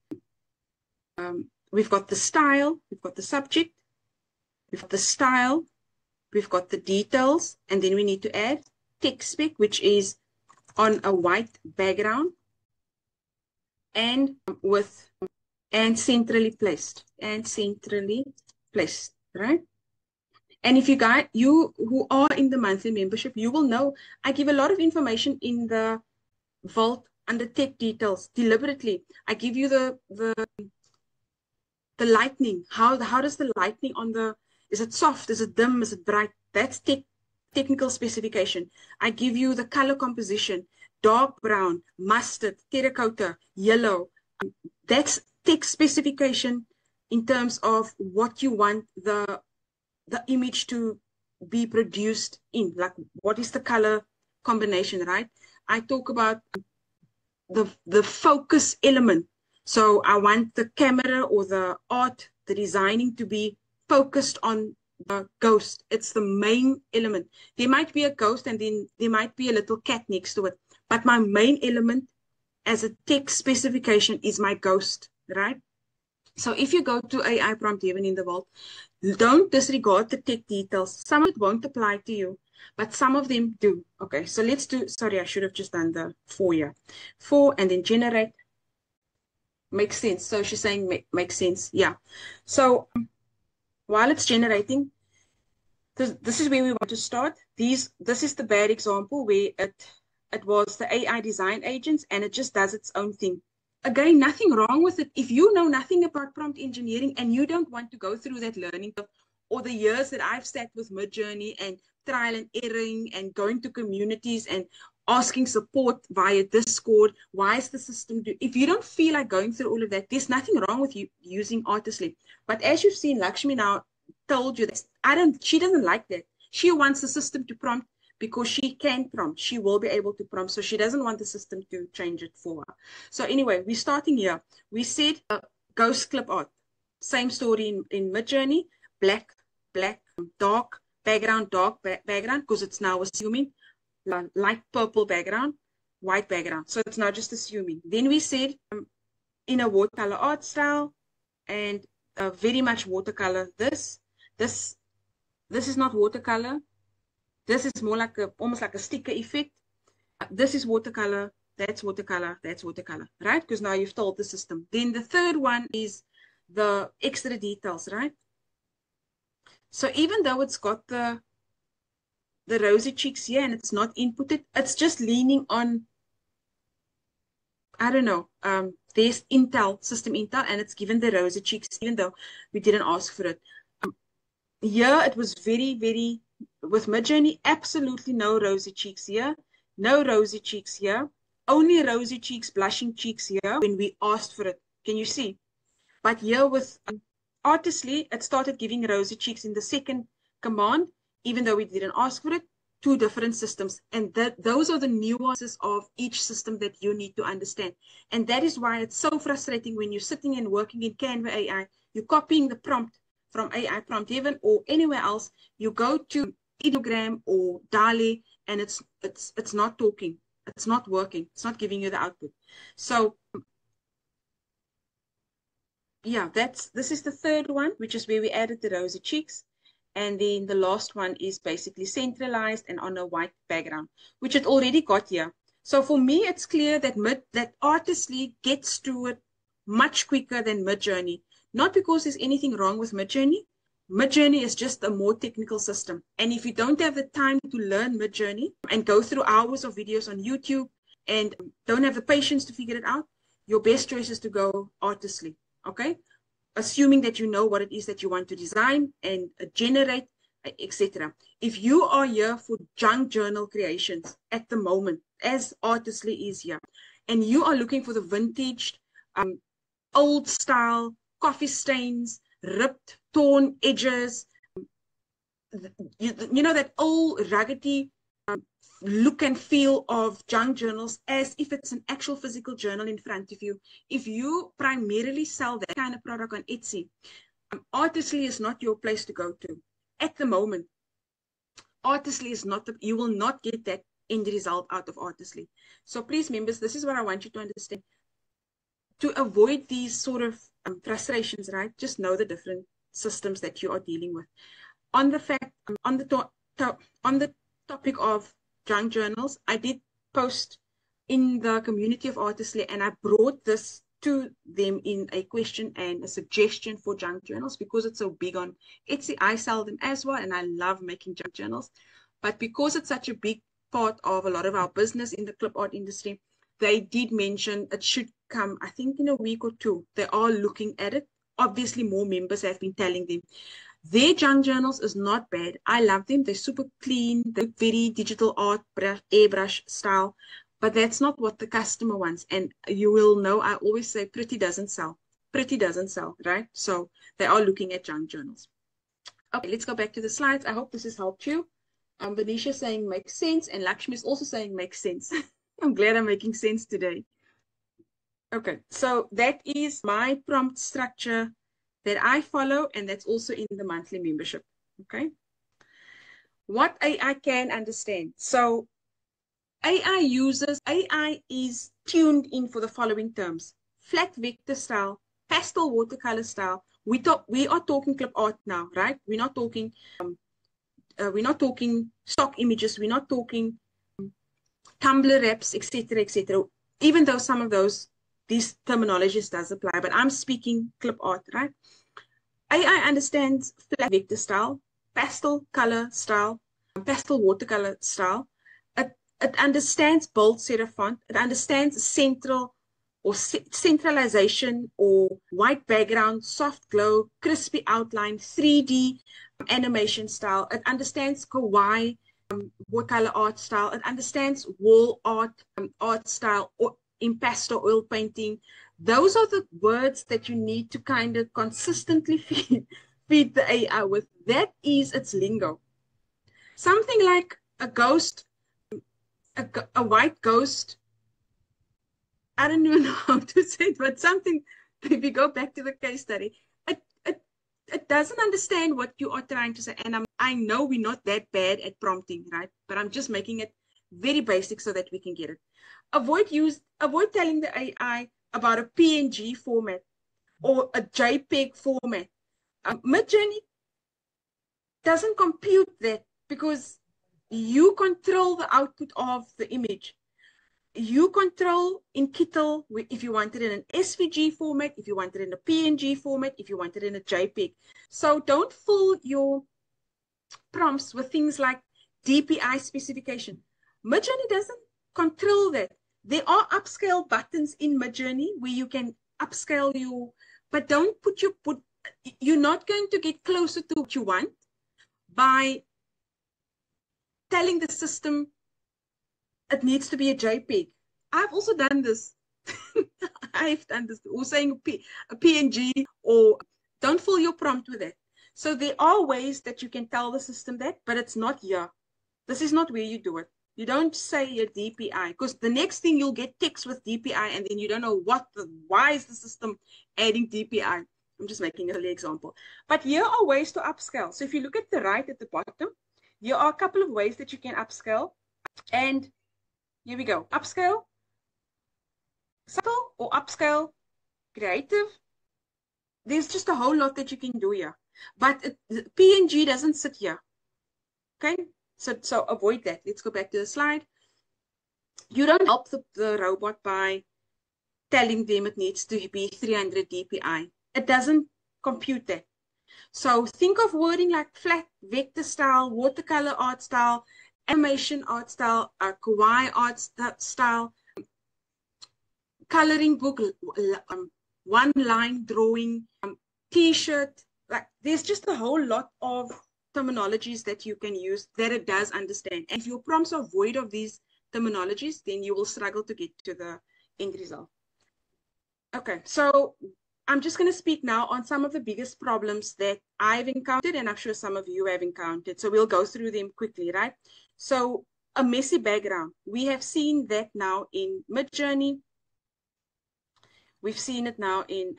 We've got the style. We've got the subject. We've got the style. We've got the details. And then we need to add text spec, which is on a white background and centrally placed. Right? And if you who are in the monthly membership, you will know I give a lot of information in the vault under tech details deliberately. I give you the lightning. How does the lightning on is it soft? Is it dim? Is it bright? That's technical specification. I give you the color composition, dark brown, mustard, terracotta, yellow. That's tech specification in terms of what you want the image to be produced in, like what is the color combination, right? I talk about the focus element. So I want the camera or the art, the designing to be focused on the ghost. It's the main element. There might be a ghost and then there might be a little cat next to it. But my main element as a text specification is my ghost, right? So if you go to AI Prompt Heaven in the vault, don't disregard the tech details. Some of it won't apply to you, but some of them do. Okay, so let's do, sorry, I should have just done the 4 here. 4 and then generate. Makes sense. So she's saying makes sense. Yeah. So while it's generating, this is where we want to start. This is the bad example where it was the AI design agents and it just does its own thing. Again, nothing wrong with it. If you know nothing about prompt engineering and you don't want to go through that learning curve or the years that I've sat with Midjourney and trial and erroring and going to communities and asking support via Discord, why is the system if you don't feel like going through all of that, there's nothing wrong with you using Artistly. But as you've seen, Lakshmi now told you that she doesn't like that. She wants the system to prompt because she can prompt. She will be able to prompt. So she doesn't want the system to change it for her. So anyway, we're starting here. We said ghost clip art. Same story in Midjourney. Black, dark background, background, because it's now assuming light purple background, white background. So it's now just assuming. Then we said in a watercolor art style and very much watercolor. This is not watercolor. This is more like almost like a sticker effect. This is watercolor. that's watercolor, right? Because now you've told the system. Then the third one is the extra details, right? So even though it's got the rosy cheeks here and it's not inputted, it's just leaning on, I don't know, there's Intel, system Intel, and it's given the rosy cheeks, even though we didn't ask for it. Here it was very, very, with Midjourney, absolutely no rosy cheeks here, no rosy cheeks here, only rosy cheeks, blushing cheeks here when we asked for it. Can you see? But here with Artistly, it started giving rosy cheeks in the second command, even though we didn't ask for it. Two different systems, and those are the nuances of each system that you need to understand. And that is why it's so frustrating when you're sitting and working in Canva AI, you're copying the prompt from AI Prompt Heaven or anywhere else, you go to Ideogram or DALL-E, and it's not talking, it's not working, it's not giving you the output. So yeah, this is the third one, which is where we added the rosy cheeks. And then the last one is basically centralized and on a white background, which it already got here. So for me, it's clear that Artistly gets to it much quicker than Midjourney. Not because there's anything wrong with Midjourney. Midjourney is just a more technical system. And if you don't have the time to learn Midjourney and go through hours of videos on YouTube and don't have the patience to figure it out, your best choice is to go Artistly. Okay, assuming that you know what it is that you want to design and generate, etc. If you are here for junk journal creations at the moment, as Artistly is here, and you are looking for the vintage, old style, coffee stains, ripped, torn edges, you know, that old ruggedy look and feel of junk journals as if it's an actual physical journal in front of you. If you primarily sell that kind of product on Etsy, Artistly is not your place to go to at the moment. Artistly is not, you will not get that end result out of Artistly. So please, members, this is what I want you to understand. To avoid these sort of frustrations, right? Just know the different systems that you are dealing with. On the fact, on the topic of junk journals, I did post in the community of Artistly, and I brought this to them in a question and a suggestion for junk journals because it's so big on Etsy. I sell them as well, and I love making junk journals. But because it's such a big part of a lot of our business in the clip art industry, they did mention it should come, I think, in a week or two. They are looking at it. Obviously, more members have been telling them. Their junk journals is not bad. I love them. They're super clean. They're very digital art, airbrush style. But that's not what the customer wants. And you will know, I always say pretty doesn't sell. Pretty doesn't sell, right? So they are looking at junk journals. Okay, let's go back to the slides. I hope this has helped you. Venetia saying makes sense. And Lakshmi is also saying makes sense. I'm glad I'm making sense today. Okay, so that is my prompt structure that I follow, and that's also in the monthly membership. Okay, what AI can understand. So AI is tuned in for the following terms: flat vector style, pastel watercolor style. We are talking clip art now, right? We're not talking stock images. We're not talking Tumblr reps, etc., etc. Even though some of these terminologies does apply, but I'm speaking clip art, right? AI understands flat vector style, pastel color style, pastel watercolor style. It understands bold serif font. It understands central or centralization or white background, soft glow, crispy outline, 3D animation style. It understands kawaii watercolor art style. It understands wall art art style or impasto oil painting. Those are the words that you need to kind of consistently feed the AI with. That is its lingo. Something like a ghost, a white ghost. I don't even know how to say it, but something, if you go back to the case study, it doesn't understand what you are trying to say. And I know we're not that bad at prompting, right? But I'm just making it very basic so that we can get it. Avoid telling the AI about a PNG format or a JPEG format. Midjourney doesn't compute that because you control the output of the image. you control in Kittle if you want it in an SVG format, if you want it in a PNG format, if you want it in a JPEG. So don't fill your prompts with things like DPI specification. Midjourney doesn't control that. There are upscale buttons in Midjourney where you can upscale your, but don't you're not going to get closer to what you want by telling the system it needs to be a JPEG. I've also done this. I've done this, or saying a PNG, or don't fill your prompt with it. So there are ways that you can tell the system that, but it's not here. This is not where you do it. You don't say a DPI, because the next thing you'll get text with DPI, and then you don't know why is the system adding DPI. I'm just making a silly example. But here are ways to upscale. So if you look at the right at the bottom, here are a couple of ways that you can upscale. And here we go. Upscale, subtle, or upscale, creative. There's just a whole lot that you can do here. But PNG doesn't sit here. Okay? So avoid that. Let's go back to the slide. You don't help the robot by telling them it needs to be 300 DPI. It doesn't compute that. So think of wording like flat vector style, watercolor art style, animation art style, kawaii art style, coloring book, one line drawing, t-shirt. Like there's just a whole lot of terminologies that you can use that it does understand. And if your prompts are void of these terminologies, then you will struggle to get to the end result. Okay, so I'm just going to speak now on some of the biggest problems that I've encountered, and I'm sure some of you have encountered. So we'll go through them quickly, right? So a messy background. We have seen that now in Midjourney. We've seen it now in,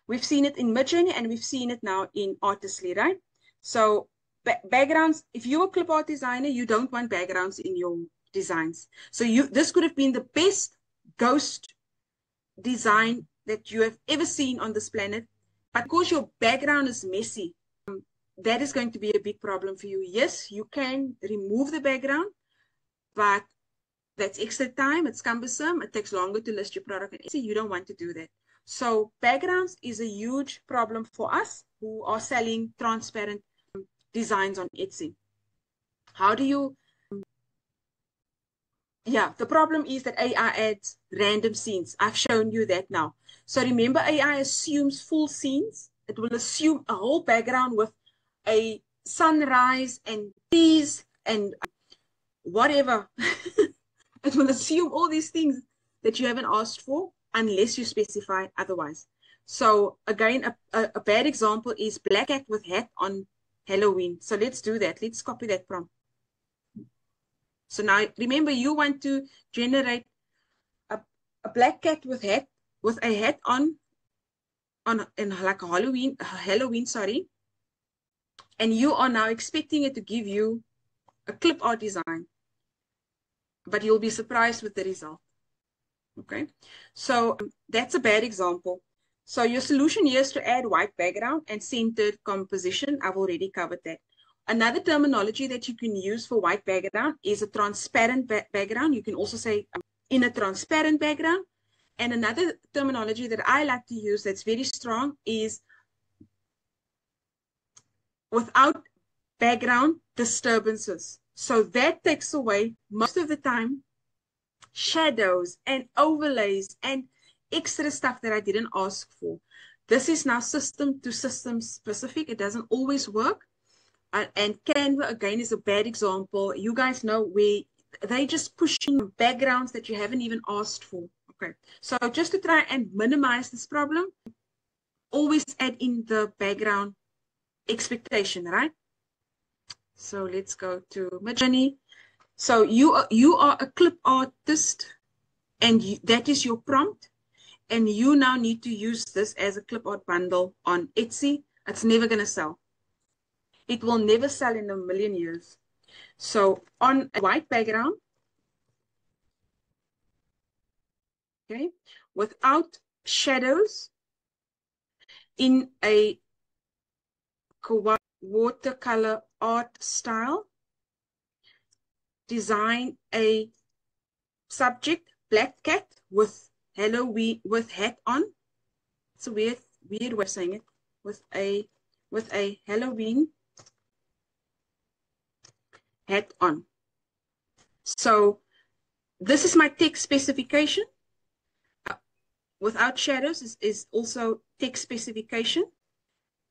we've seen it in Midjourney, and we've seen it now in Artistly, right? So backgrounds, if you're a clip art designer, you don't want backgrounds in your designs. So this could have been the best ghost design that you have ever seen on this planet. But because your background is messy, that is going to be a big problem for you. Yes, you can remove the background, but that's extra time. It's cumbersome. It takes longer to list your product on Etsy. You don't want to do that. So backgrounds is a huge problem for us who are selling transparent designs on Etsy. How do you... Yeah, the problem is that AI adds random scenes. I've shown you that now. So remember, AI assumes full scenes. It will assume a whole background with a sunrise and trees and whatever. It will assume all these things that you haven't asked for unless you specify otherwise. So again, a bad example is black cat with hat on Halloween. So let's do that. Let's copy that prompt. So now remember, you want to generate a black cat with a hat on in like a Halloween, sorry. And you are now expecting it to give you a clip art design. But you'll be surprised with the result. Okay, so that's a bad example. So your solution here is to add white background and centered composition. I've already covered that. Another terminology that you can use for white background is a transparent background. You can also say in a transparent background. And another terminology that I like to use that's very strong is without background disturbances. So that takes away most of the time shadows and overlays and extra stuff that I didn't ask for. This is now system to system specific. It doesn't always work. And Canva, again, is a bad example. You guys know where they just push in backgrounds that you haven't even asked for. Okay, so just to try and minimize this problem, always add in the background expectation, right? So let's go to Midjourney. So you are a clip artist, and that is your prompt. And you now need to use this as a clip art bundle on Etsy. It's never going to sell. It will never sell in a million years. So on a white background, okay, without shadows, in a kawaii watercolor art style, design a subject, black cat with Halloween, with hat on. It's a weird way of saying it. With a Halloween hat on. So this is my text specification. Without shadows is also text specification.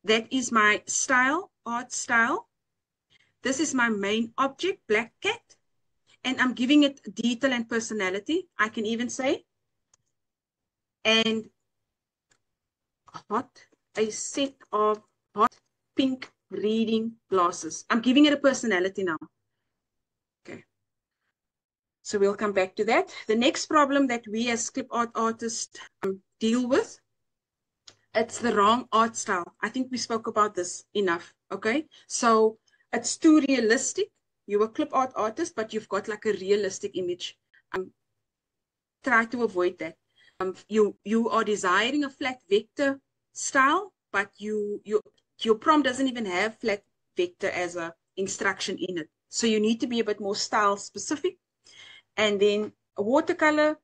That is my style, art style. This is my main object, black cat. And I'm giving it detail and personality. I can even say, and a set of hot pink reading glasses. I'm giving it a personality now. Okay. So we'll come back to that. The next problem that we as clip art artists deal with, it's the wrong art style. I think we spoke about this enough. Okay. So it's too realistic. You're a clip art artist, but you've got like a realistic image. Try to avoid that. You are desiring a flat vector style, but your prompt doesn't even have flat vector as a instruction in it. So you need to be a bit more style specific. And then a watercolor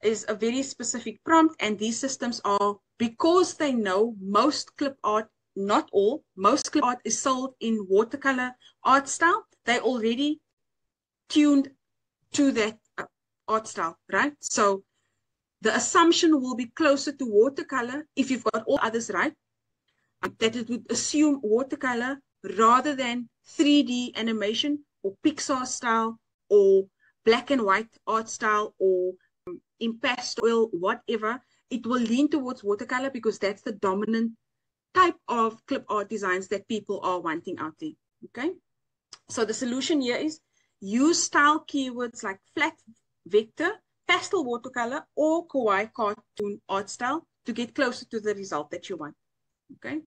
is a very specific prompt, and these systems are, because they know most clip art, not all, most clip art is sold in watercolor art style. They already tuned to that art style, right? So the assumption will be closer to watercolor if you've got all others right, that it would assume watercolor rather than 3D animation or Pixar style or black and white art style or in pastel, whatever. It will lean towards watercolor because that's the dominant type of clip art designs that people are wanting out there. Okay. So the solution here is use style keywords like flat vector, pastel watercolor, or kawaii cartoon art style to get closer to the result that you want. Okay.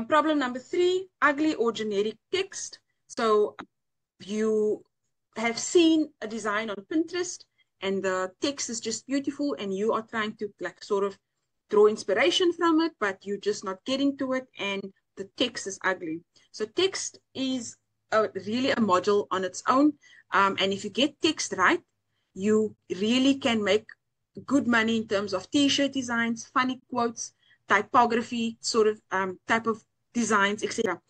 Problem number 3, ugly or generic text. So you have seen a design on Pinterest and the text is just beautiful and you are trying to like sort of draw inspiration from it, but you're just not getting to it and the text is ugly. So text is really a module on its own. And if you get text right, you really can make good money in terms of t-shirt designs, funny quotes, typography, sort of type of designs, etc.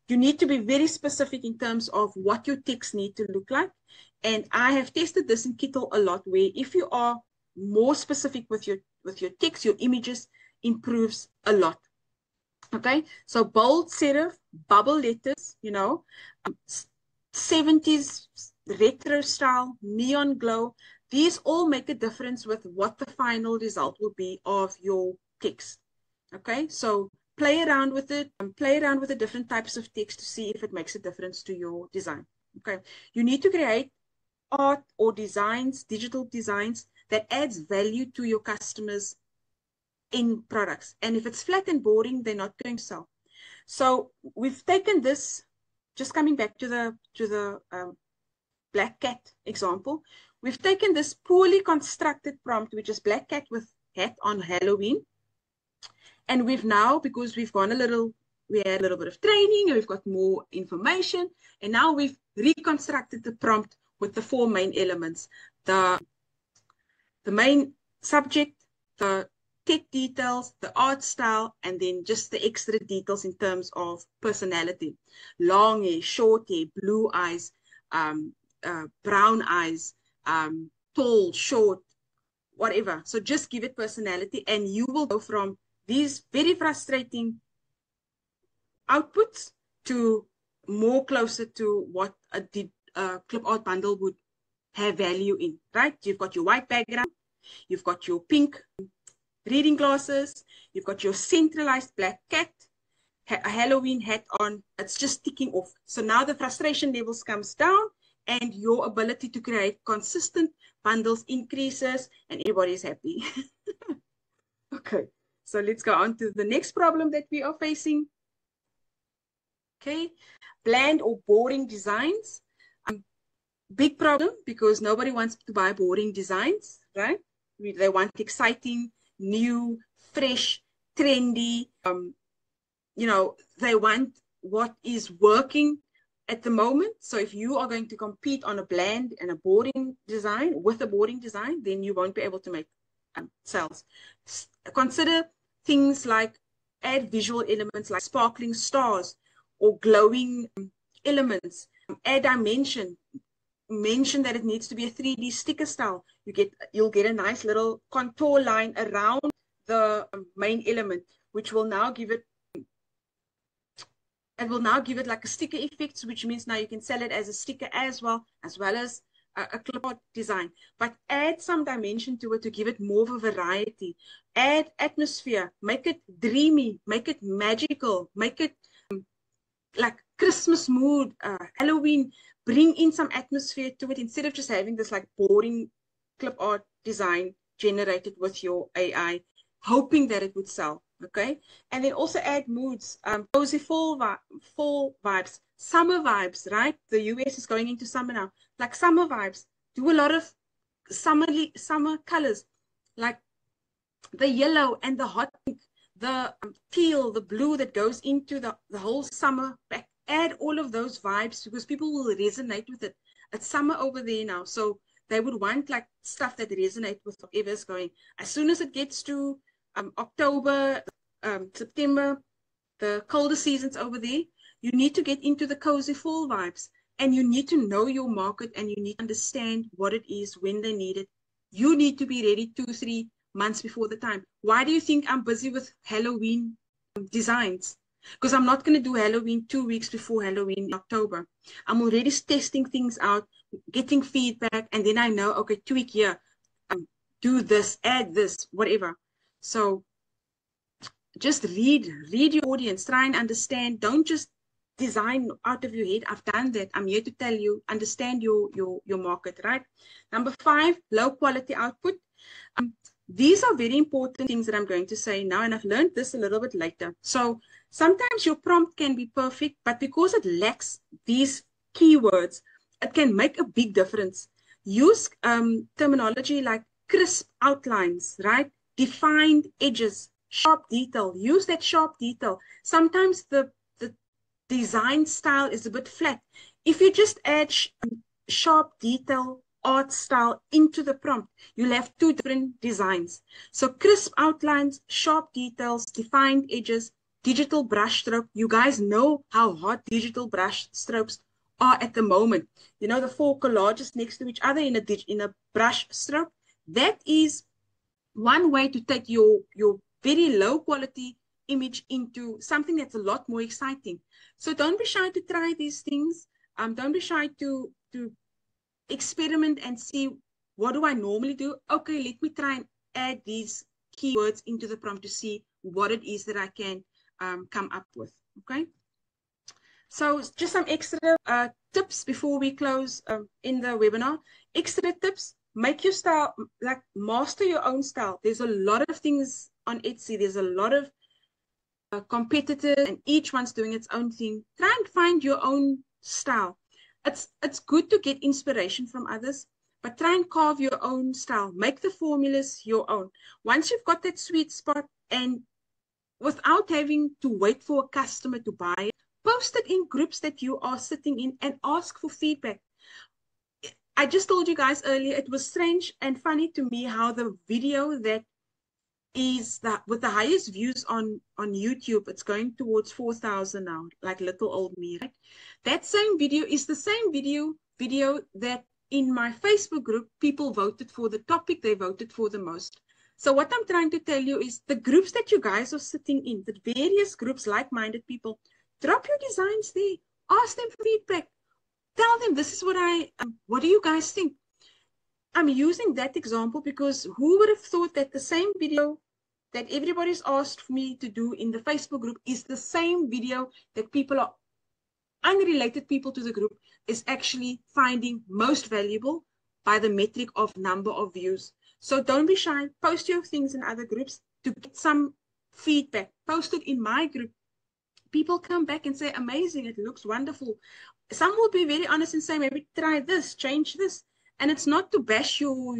You need to be very specific in terms of what your text need to look like. And I have tested this in Kittle a lot, where if you are more specific with your text, your images improves a lot. Okay, so bold serif, bubble letters, 70s retro style, neon glow, these all make a difference with what the final result will be of your text. Okay, so play around with it and play around with the different types of text to see if it makes a difference to your design. Okay, you need to create art or designs, digital designs that adds value to your customers in products. And if it's flat and boring, they're not going to sell. So we've taken this, just coming back to the black cat example, we've taken this poorly constructed prompt, which is black cat with hat on Halloween. And we've now, because we've gone we had a little bit of training and we've got more information, and now we've reconstructed the prompt with the 4 main elements: the main subject, the tech details, the art style, and then just the extra details in terms of personality. Long hair, short hair, blue eyes, brown eyes, tall, short, whatever. So just give it personality and you will go from these very frustrating outputs to more closer to what a clip art bundle would have value in, right? You've got your white background, you've got your pink reading glasses, you've got your centralized black cat, a Halloween hat on. It's just ticking off. So now the frustration levels comes down and your ability to create consistent bundles increases and everybody's happy. Okay, so let's go on to the next problem that we are facing. Okay, bland or boring designs. Big problem because nobody wants to buy boring designs, right? They want exciting, new, fresh, trendy. They want what is working at the moment, so if you are going to compete on a bland and a boarding design with a boarding design, then you won't be able to make sales. Consider things like add visual elements like sparkling stars or glowing elements. Add dimension. Mention that it needs to be a 3D sticker style. You'll get a nice little contour line around the main element, which will now give it like a sticker effect, which means now you can sell it as a sticker as well as a clip art design. But add some dimension to it to give it more of a variety. Add atmosphere, make it dreamy, make it magical, make it like Christmas mood, Halloween. Bring in some atmosphere to it instead of just having this like boring clip art design generated with your AI, hoping that it would sell. Okay, and then also add moods, cozy fall vibes, summer vibes, right? The US is going into summer now, like summer vibes. Do a lot of summer colors, like the yellow and the hot pink, the teal, the blue that goes into the whole summer back. Add all of those vibes because people will resonate with it. It's summer over there now, so they would want like stuff that resonate with whatever's going. As soon as it gets to October, September, the colder seasons over there, you need to get into the cozy fall vibes, and you need to know your market, and you need to understand what it is when they need it. You need to be ready 2-3 months before the time. Why do you think I'm busy with Halloween designs? Because I'm not going to do Halloween 2 weeks before Halloween in October. I'm already testing things out, getting feedback, and then I know, okay, tweak here, do this, add this, whatever. So just read your audience, try and understand. Don't just design out of your head. I've done that. I'm here to tell you, understand your market, right? Number 5, low quality output. These are very important things that I'm going to say now, and I've learned this a little bit later. So sometimes your prompt can be perfect, but because it lacks these keywords, it can make a big difference. Use terminology like crisp outlines, right? Defined edges, sharp detail. Use that sharp detail. Sometimes the design style is a bit flat. If you just add sharp detail art style into the prompt, you'll have 2 different designs. So crisp outlines, sharp details, defined edges, digital brush stroke. You guys know how hot digital brush strokes are at the moment. You know, the 4 collages next to each other in a brush stroke. That is one way to take your very low quality image into something that's a lot more exciting. So don't be shy to try these things. Don't be shy to experiment and see, what do I normally do? Okay, let me try and add these keywords into the prompt to see what it is that I can come up with. Okay. So just some extra tips before we close in the webinar. Extra tips. Make your style, like master your own style. There's a lot of things on Etsy. There's a lot of competitors, and each one's doing its own thing. Try and find your own style. It's good to get inspiration from others, but try and carve your own style. Make the formulas your own. Once you've got that sweet spot, and without having to wait for a customer to buy it, post it in groups that you are sitting in and ask for feedback. I just told you guys earlier, it was strange and funny to me how the video that is with the highest views on YouTube, it's going towards 4,000 now, like little old me, right? That same video is the same video that in my Facebook group, people voted for the topic they voted for the most. So what I'm trying to tell you is the groups that you guys are sitting in, the various groups, like-minded people, drop your designs there, ask them for feedback, tell them this is what do you guys think? I'm using that example because who would have thought that the same video that everybody's asked me to do in the Facebook group is the same video that people are unrelated people to the group is actually finding most valuable by the metric of number of views. So don't be shy. Post your things in other groups to get some feedback. Post it in my group. People come back and say, amazing, it looks wonderful. Some will be very honest and say, maybe try this, change this. And it's not to bash your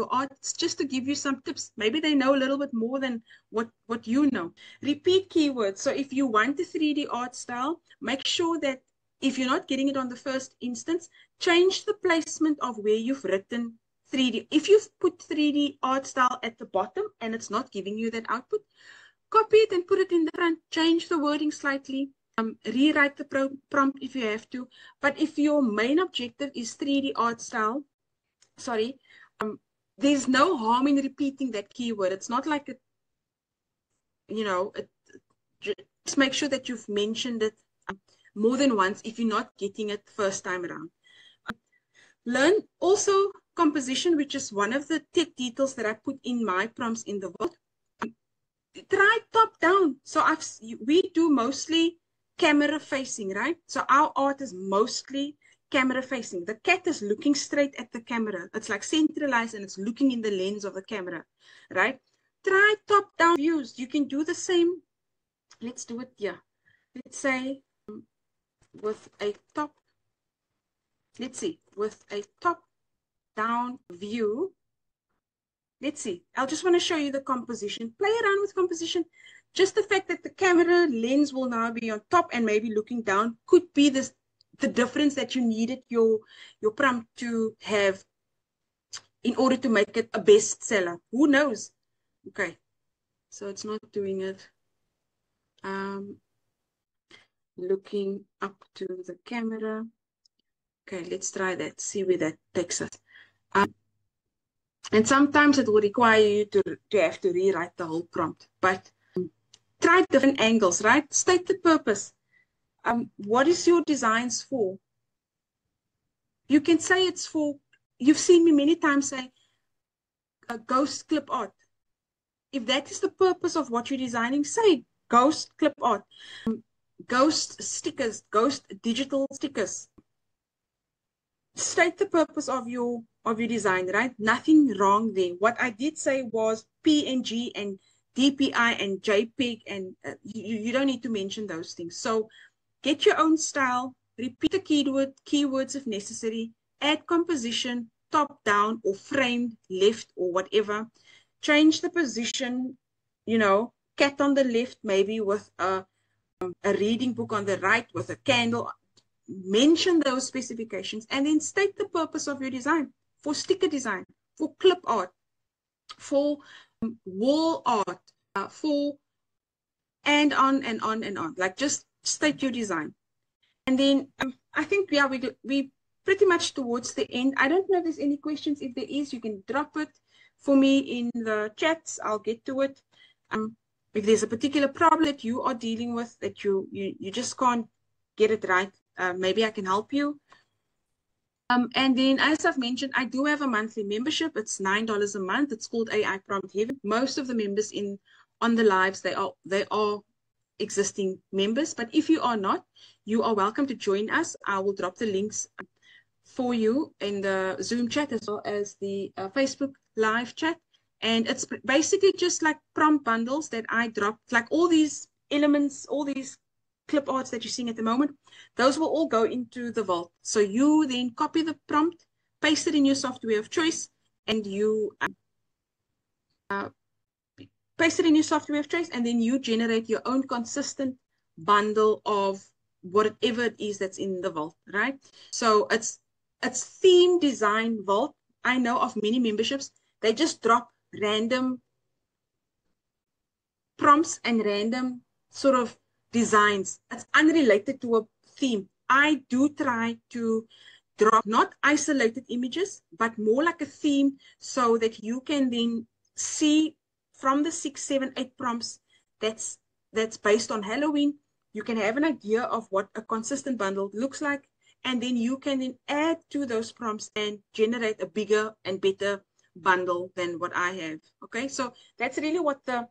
art, it's just to give you some tips. Maybe they know a little bit more than what you know. Repeat keywords. So if you want the 3D art style, make sure that if you're not getting it on the first instance, change the placement of where you've written 3D. If you've put 3D art style at the bottom and it's not giving you that output, copy it and put it in the front, change the wording slightly, rewrite the prompt if you have to. But if your main objective is 3D art style, sorry, there's no harm in repeating that keyword. It's not like it, you know, just make sure that you've mentioned it more than once if you're not getting it first time around. Learn also composition, which is one of the tech details that I put in my prompts in the vault. Try top down. So we do mostly camera facing, right? So our art is mostly camera facing. The cat is looking straight at the camera. It's like centralized and it's looking in the lens of the camera, right? Try top down views. You can do the same. Let's do it here. Let's say with a top, let's see, with a top down view. Let's see. I'll just want to show you the composition. Play around with composition. Just the fact that the camera lens will now be on top and maybe looking down could be the difference that you needed your prompt to have in order to make it a bestseller. Who knows? Okay. So it's not doing it. Looking up to the camera. Okay, let's try that. See where that takes us. And sometimes it will require you to have to rewrite the whole prompt. But try different angles, right? State the purpose. What is your designs for? You can say it's for, you've seen me many times say, a ghost clip art. If that is the purpose of what you're designing, say ghost clip art. Ghost stickers, ghost digital stickers. State the purpose of your design, right? Nothing wrong there. What I did say was PNG and DPI and JPEG, and you don't need to mention those things. So get your own style, repeat the keywords if necessary, add composition, top down or framed, left or whatever. Change the position, you know, cat on the left, maybe with a reading book on the right with a candle. Mention those specifications and then state the purpose of your design for sticker design, for clip art, for wall art, for and on and on and on. Like just state your design. And then I think, yeah, we pretty much towards the end. I don't know if there's any questions. If there is, you can drop it for me in the chats. I'll get to it. If there's a particular problem that you are dealing with that you just can't get it right, maybe I can help you. And then, as I've mentioned, I do have a monthly membership. It's $9 a month. It's called AI Prompt Heaven. Most of the members on the lives, they are existing members. But if you are not, you are welcome to join us. I will drop the links for you in the Zoom chat as well as the Facebook live chat. And it's basically just like prompt bundles that I dropped, like all these elements, all these clip arts that you're seeing at the moment, those will all go into the vault. So you then copy the prompt, paste it in your software of choice, and you paste it in your software of choice, and then you generate your own consistent bundle of whatever it is that's in the vault, right? So it's theme design vault. I know of many memberships, they just drop random prompts and random sort of designs. It's unrelated to a theme. I do try to drop not isolated images, but more like a theme so that you can then see from the 6, 7, 8 prompts that's based on Halloween. You can have an idea of what a consistent bundle looks like, and then you can then add to those prompts and generate a bigger and better bundle than what I have. Okay, so that's really what the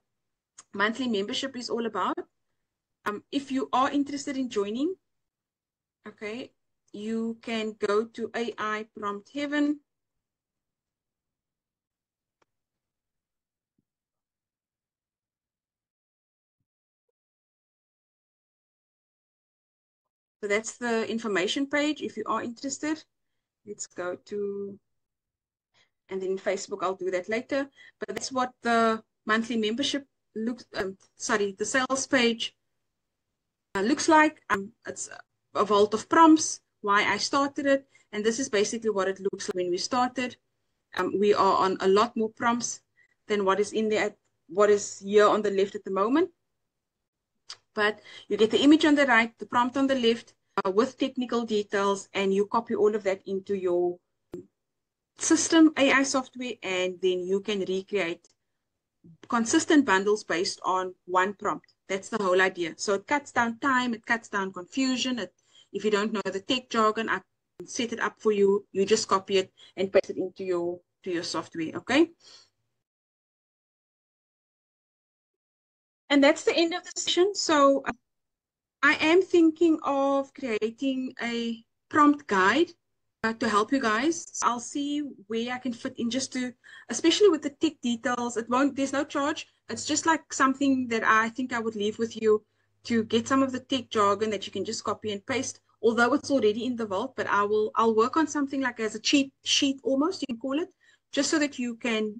monthly membership is all about. If you are interested in joining, okay, you can go to AI Prompt Heaven. So that's the information page. If you are interested, let's go to, and then Facebook, I'll do that later. But that's what the monthly membership looks, the sales page looks like. It's a vault of prompts, why I started it, and this is basically what it looks like when we started. We are on a lot more prompts than what is in there, what is here on the left at the moment. But you get the image on the right, the prompt on the left, with technical details, and you copy all of that into your system AI software, and then you can recreate consistent bundles based on one prompt. That's the whole idea. So it cuts down time, it cuts down confusion. If you don't know the tech jargon, I set it up for you. You just copy it and paste it into your software. Okay. And that's the end of the session. So I am thinking of creating a prompt guide to help you guys. I'll see where I can fit in, just to, especially with the tech details. There's no charge. It's just like something that I think I would leave with you to get some of the tech jargon that you can just copy and paste, although it's already in the vault. But I'll work on something like as a cheat sheet almost, you can call it, just so that you can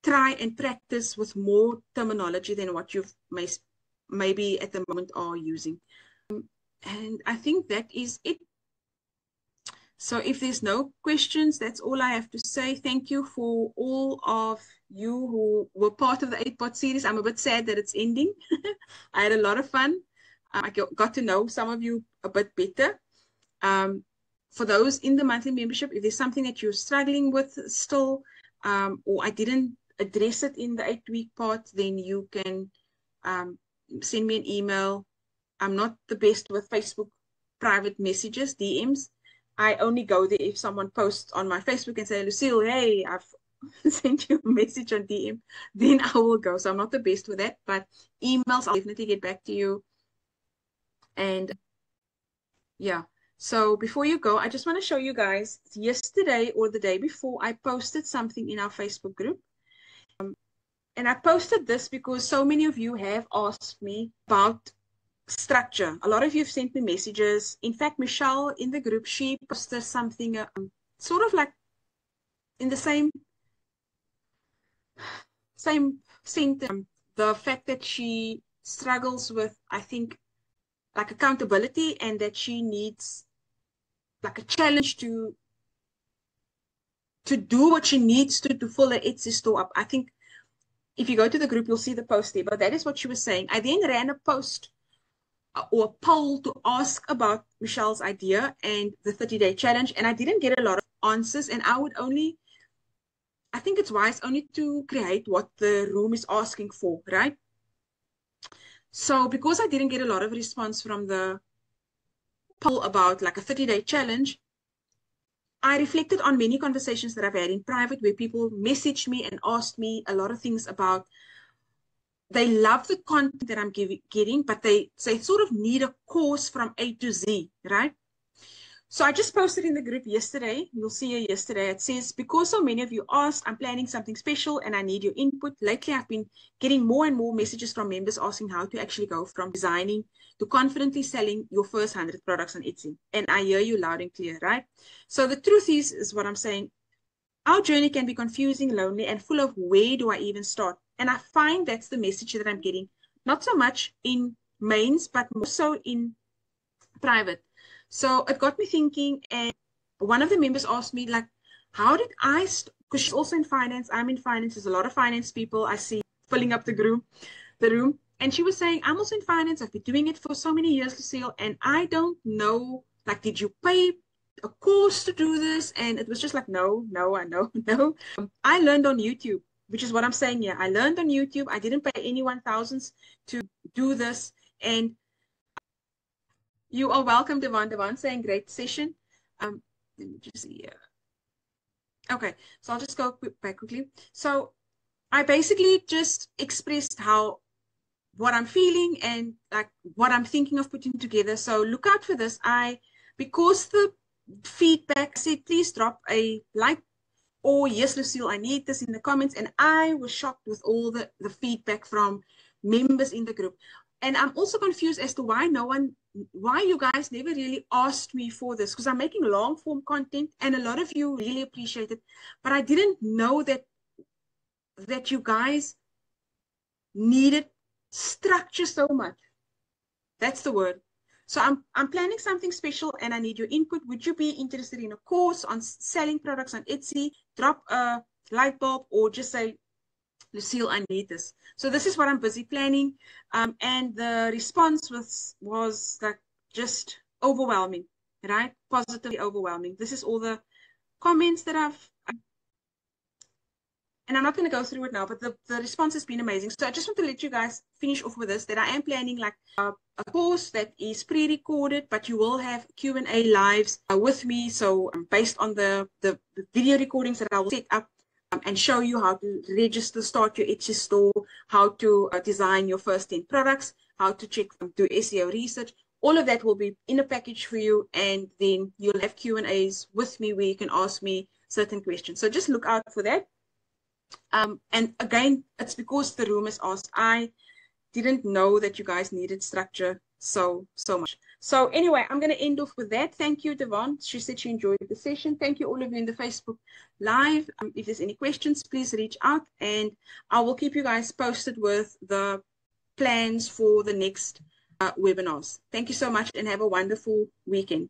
try and practice with more terminology than what you've maybe at the moment are using. And I think that is it. So if there's no questions, that's all I have to say. Thank you for all of you who were part of the 8-part series. I'm a bit sad that it's ending. I had a lot of fun. I got to know some of you a bit better. For those in the monthly membership, if there's something that you're struggling with still, or I didn't address it in the 8-week part, then you can send me an email. I'm not the best with Facebook private messages, DMs. I only go there if someone posts on my Facebook and say, Lucille, hey, I've sent you a message on DM. Then I will go. So I'm not the best with that, but emails, I'll definitely get back to you. And yeah. So before you go, I just want to show you guys, yesterday or the day before, I posted something in our Facebook group. And I posted this because so many of you have asked me about structure. A lot of you have sent me messages. In fact, Michelle in the group, she posted something sort of like in the same sentence. The fact that she struggles with, I think, like accountability, and that she needs like a challenge to do what she needs to fill her Etsy store up. I think if you go to the group, you'll see the post there. But that is what she was saying. I then ran a post or a poll to ask about Michelle's idea and the 30-day challenge, and I didn't get a lot of answers. And I think it's wise only to create what the room is asking for, right? So because I didn't get a lot of response from the poll about like a 30-day challenge, I reflected on many conversations that I've had in private where people messaged me and asked me a lot of things about, they love the content that I'm getting, but they sort of need a course from A to Z, right? So I just posted in the group yesterday. You'll see it yesterday. It says, because so many of you asked, I'm planning something special and I need your input. Lately, I've been getting more and more messages from members asking how to actually go from designing to confidently selling your first 100 products on Etsy. And I hear you loud and clear, right? So the truth is what I'm saying. Our journey can be confusing, lonely, and full of where do I even start? And I find that's the message that I'm getting, not so much in mains, but more so in private. So it got me thinking, and one of the members asked me, like, how did I, because she's also in finance, I'm in finance, there's a lot of finance people I see filling up the room. And she was saying, I'm also in finance, I've been doing it for so many years, Lucille, and I don't know, like, did you pay a course to do this? And it was just like, no, I know, no. I learned on YouTube, which is what I'm saying here. I learned on YouTube. I didn't pay anyone thousands to do this. And you are welcome, Devon. Devon saying great session. Let me just see here. Okay, so I'll just go back quickly. So I basically just expressed what I'm feeling and like what I'm thinking of putting together. So look out for this. Because the feedback said, please drop a like, or yes, Lucille, I need this in the comments. And I was shocked with all the feedback from members in the group. And I'm also confused as to why you guys never really asked me for this, because I'm making long form content and a lot of you really appreciate it. But I didn't know that you guys needed structure so much. That's the word. So I'm planning something special and I need your input. Would you be interested in a course on selling products on Etsy? Drop a light bulb or just say, Lucille, I need this. So this is what I'm busy planning. And the response was like just overwhelming, right? Positively overwhelming. This is all the comments that and I'm not going to go through it now, but the response has been amazing. So I just want to let you guys finish off with this, that I am planning like a course that is pre-recorded, but you will have Q&A lives with me. So based on the video recordings that I will set up and show you how to register, start your Etsy store, how to design your first 10 products, how to check, do SEO research. All of that will be in a package for you. And then you'll have Q&As with me where you can ask me certain questions. So just look out for that. And again, it's because the room is asked. I didn't know that you guys needed structure so much. So anyway, I'm going to end off with that. Thank you, Devon. She said she enjoyed the session. Thank you all of you in the Facebook Live. If there's any questions, please reach out and I will keep you guys posted with the plans for the next webinars. Thank you so much and have a wonderful weekend.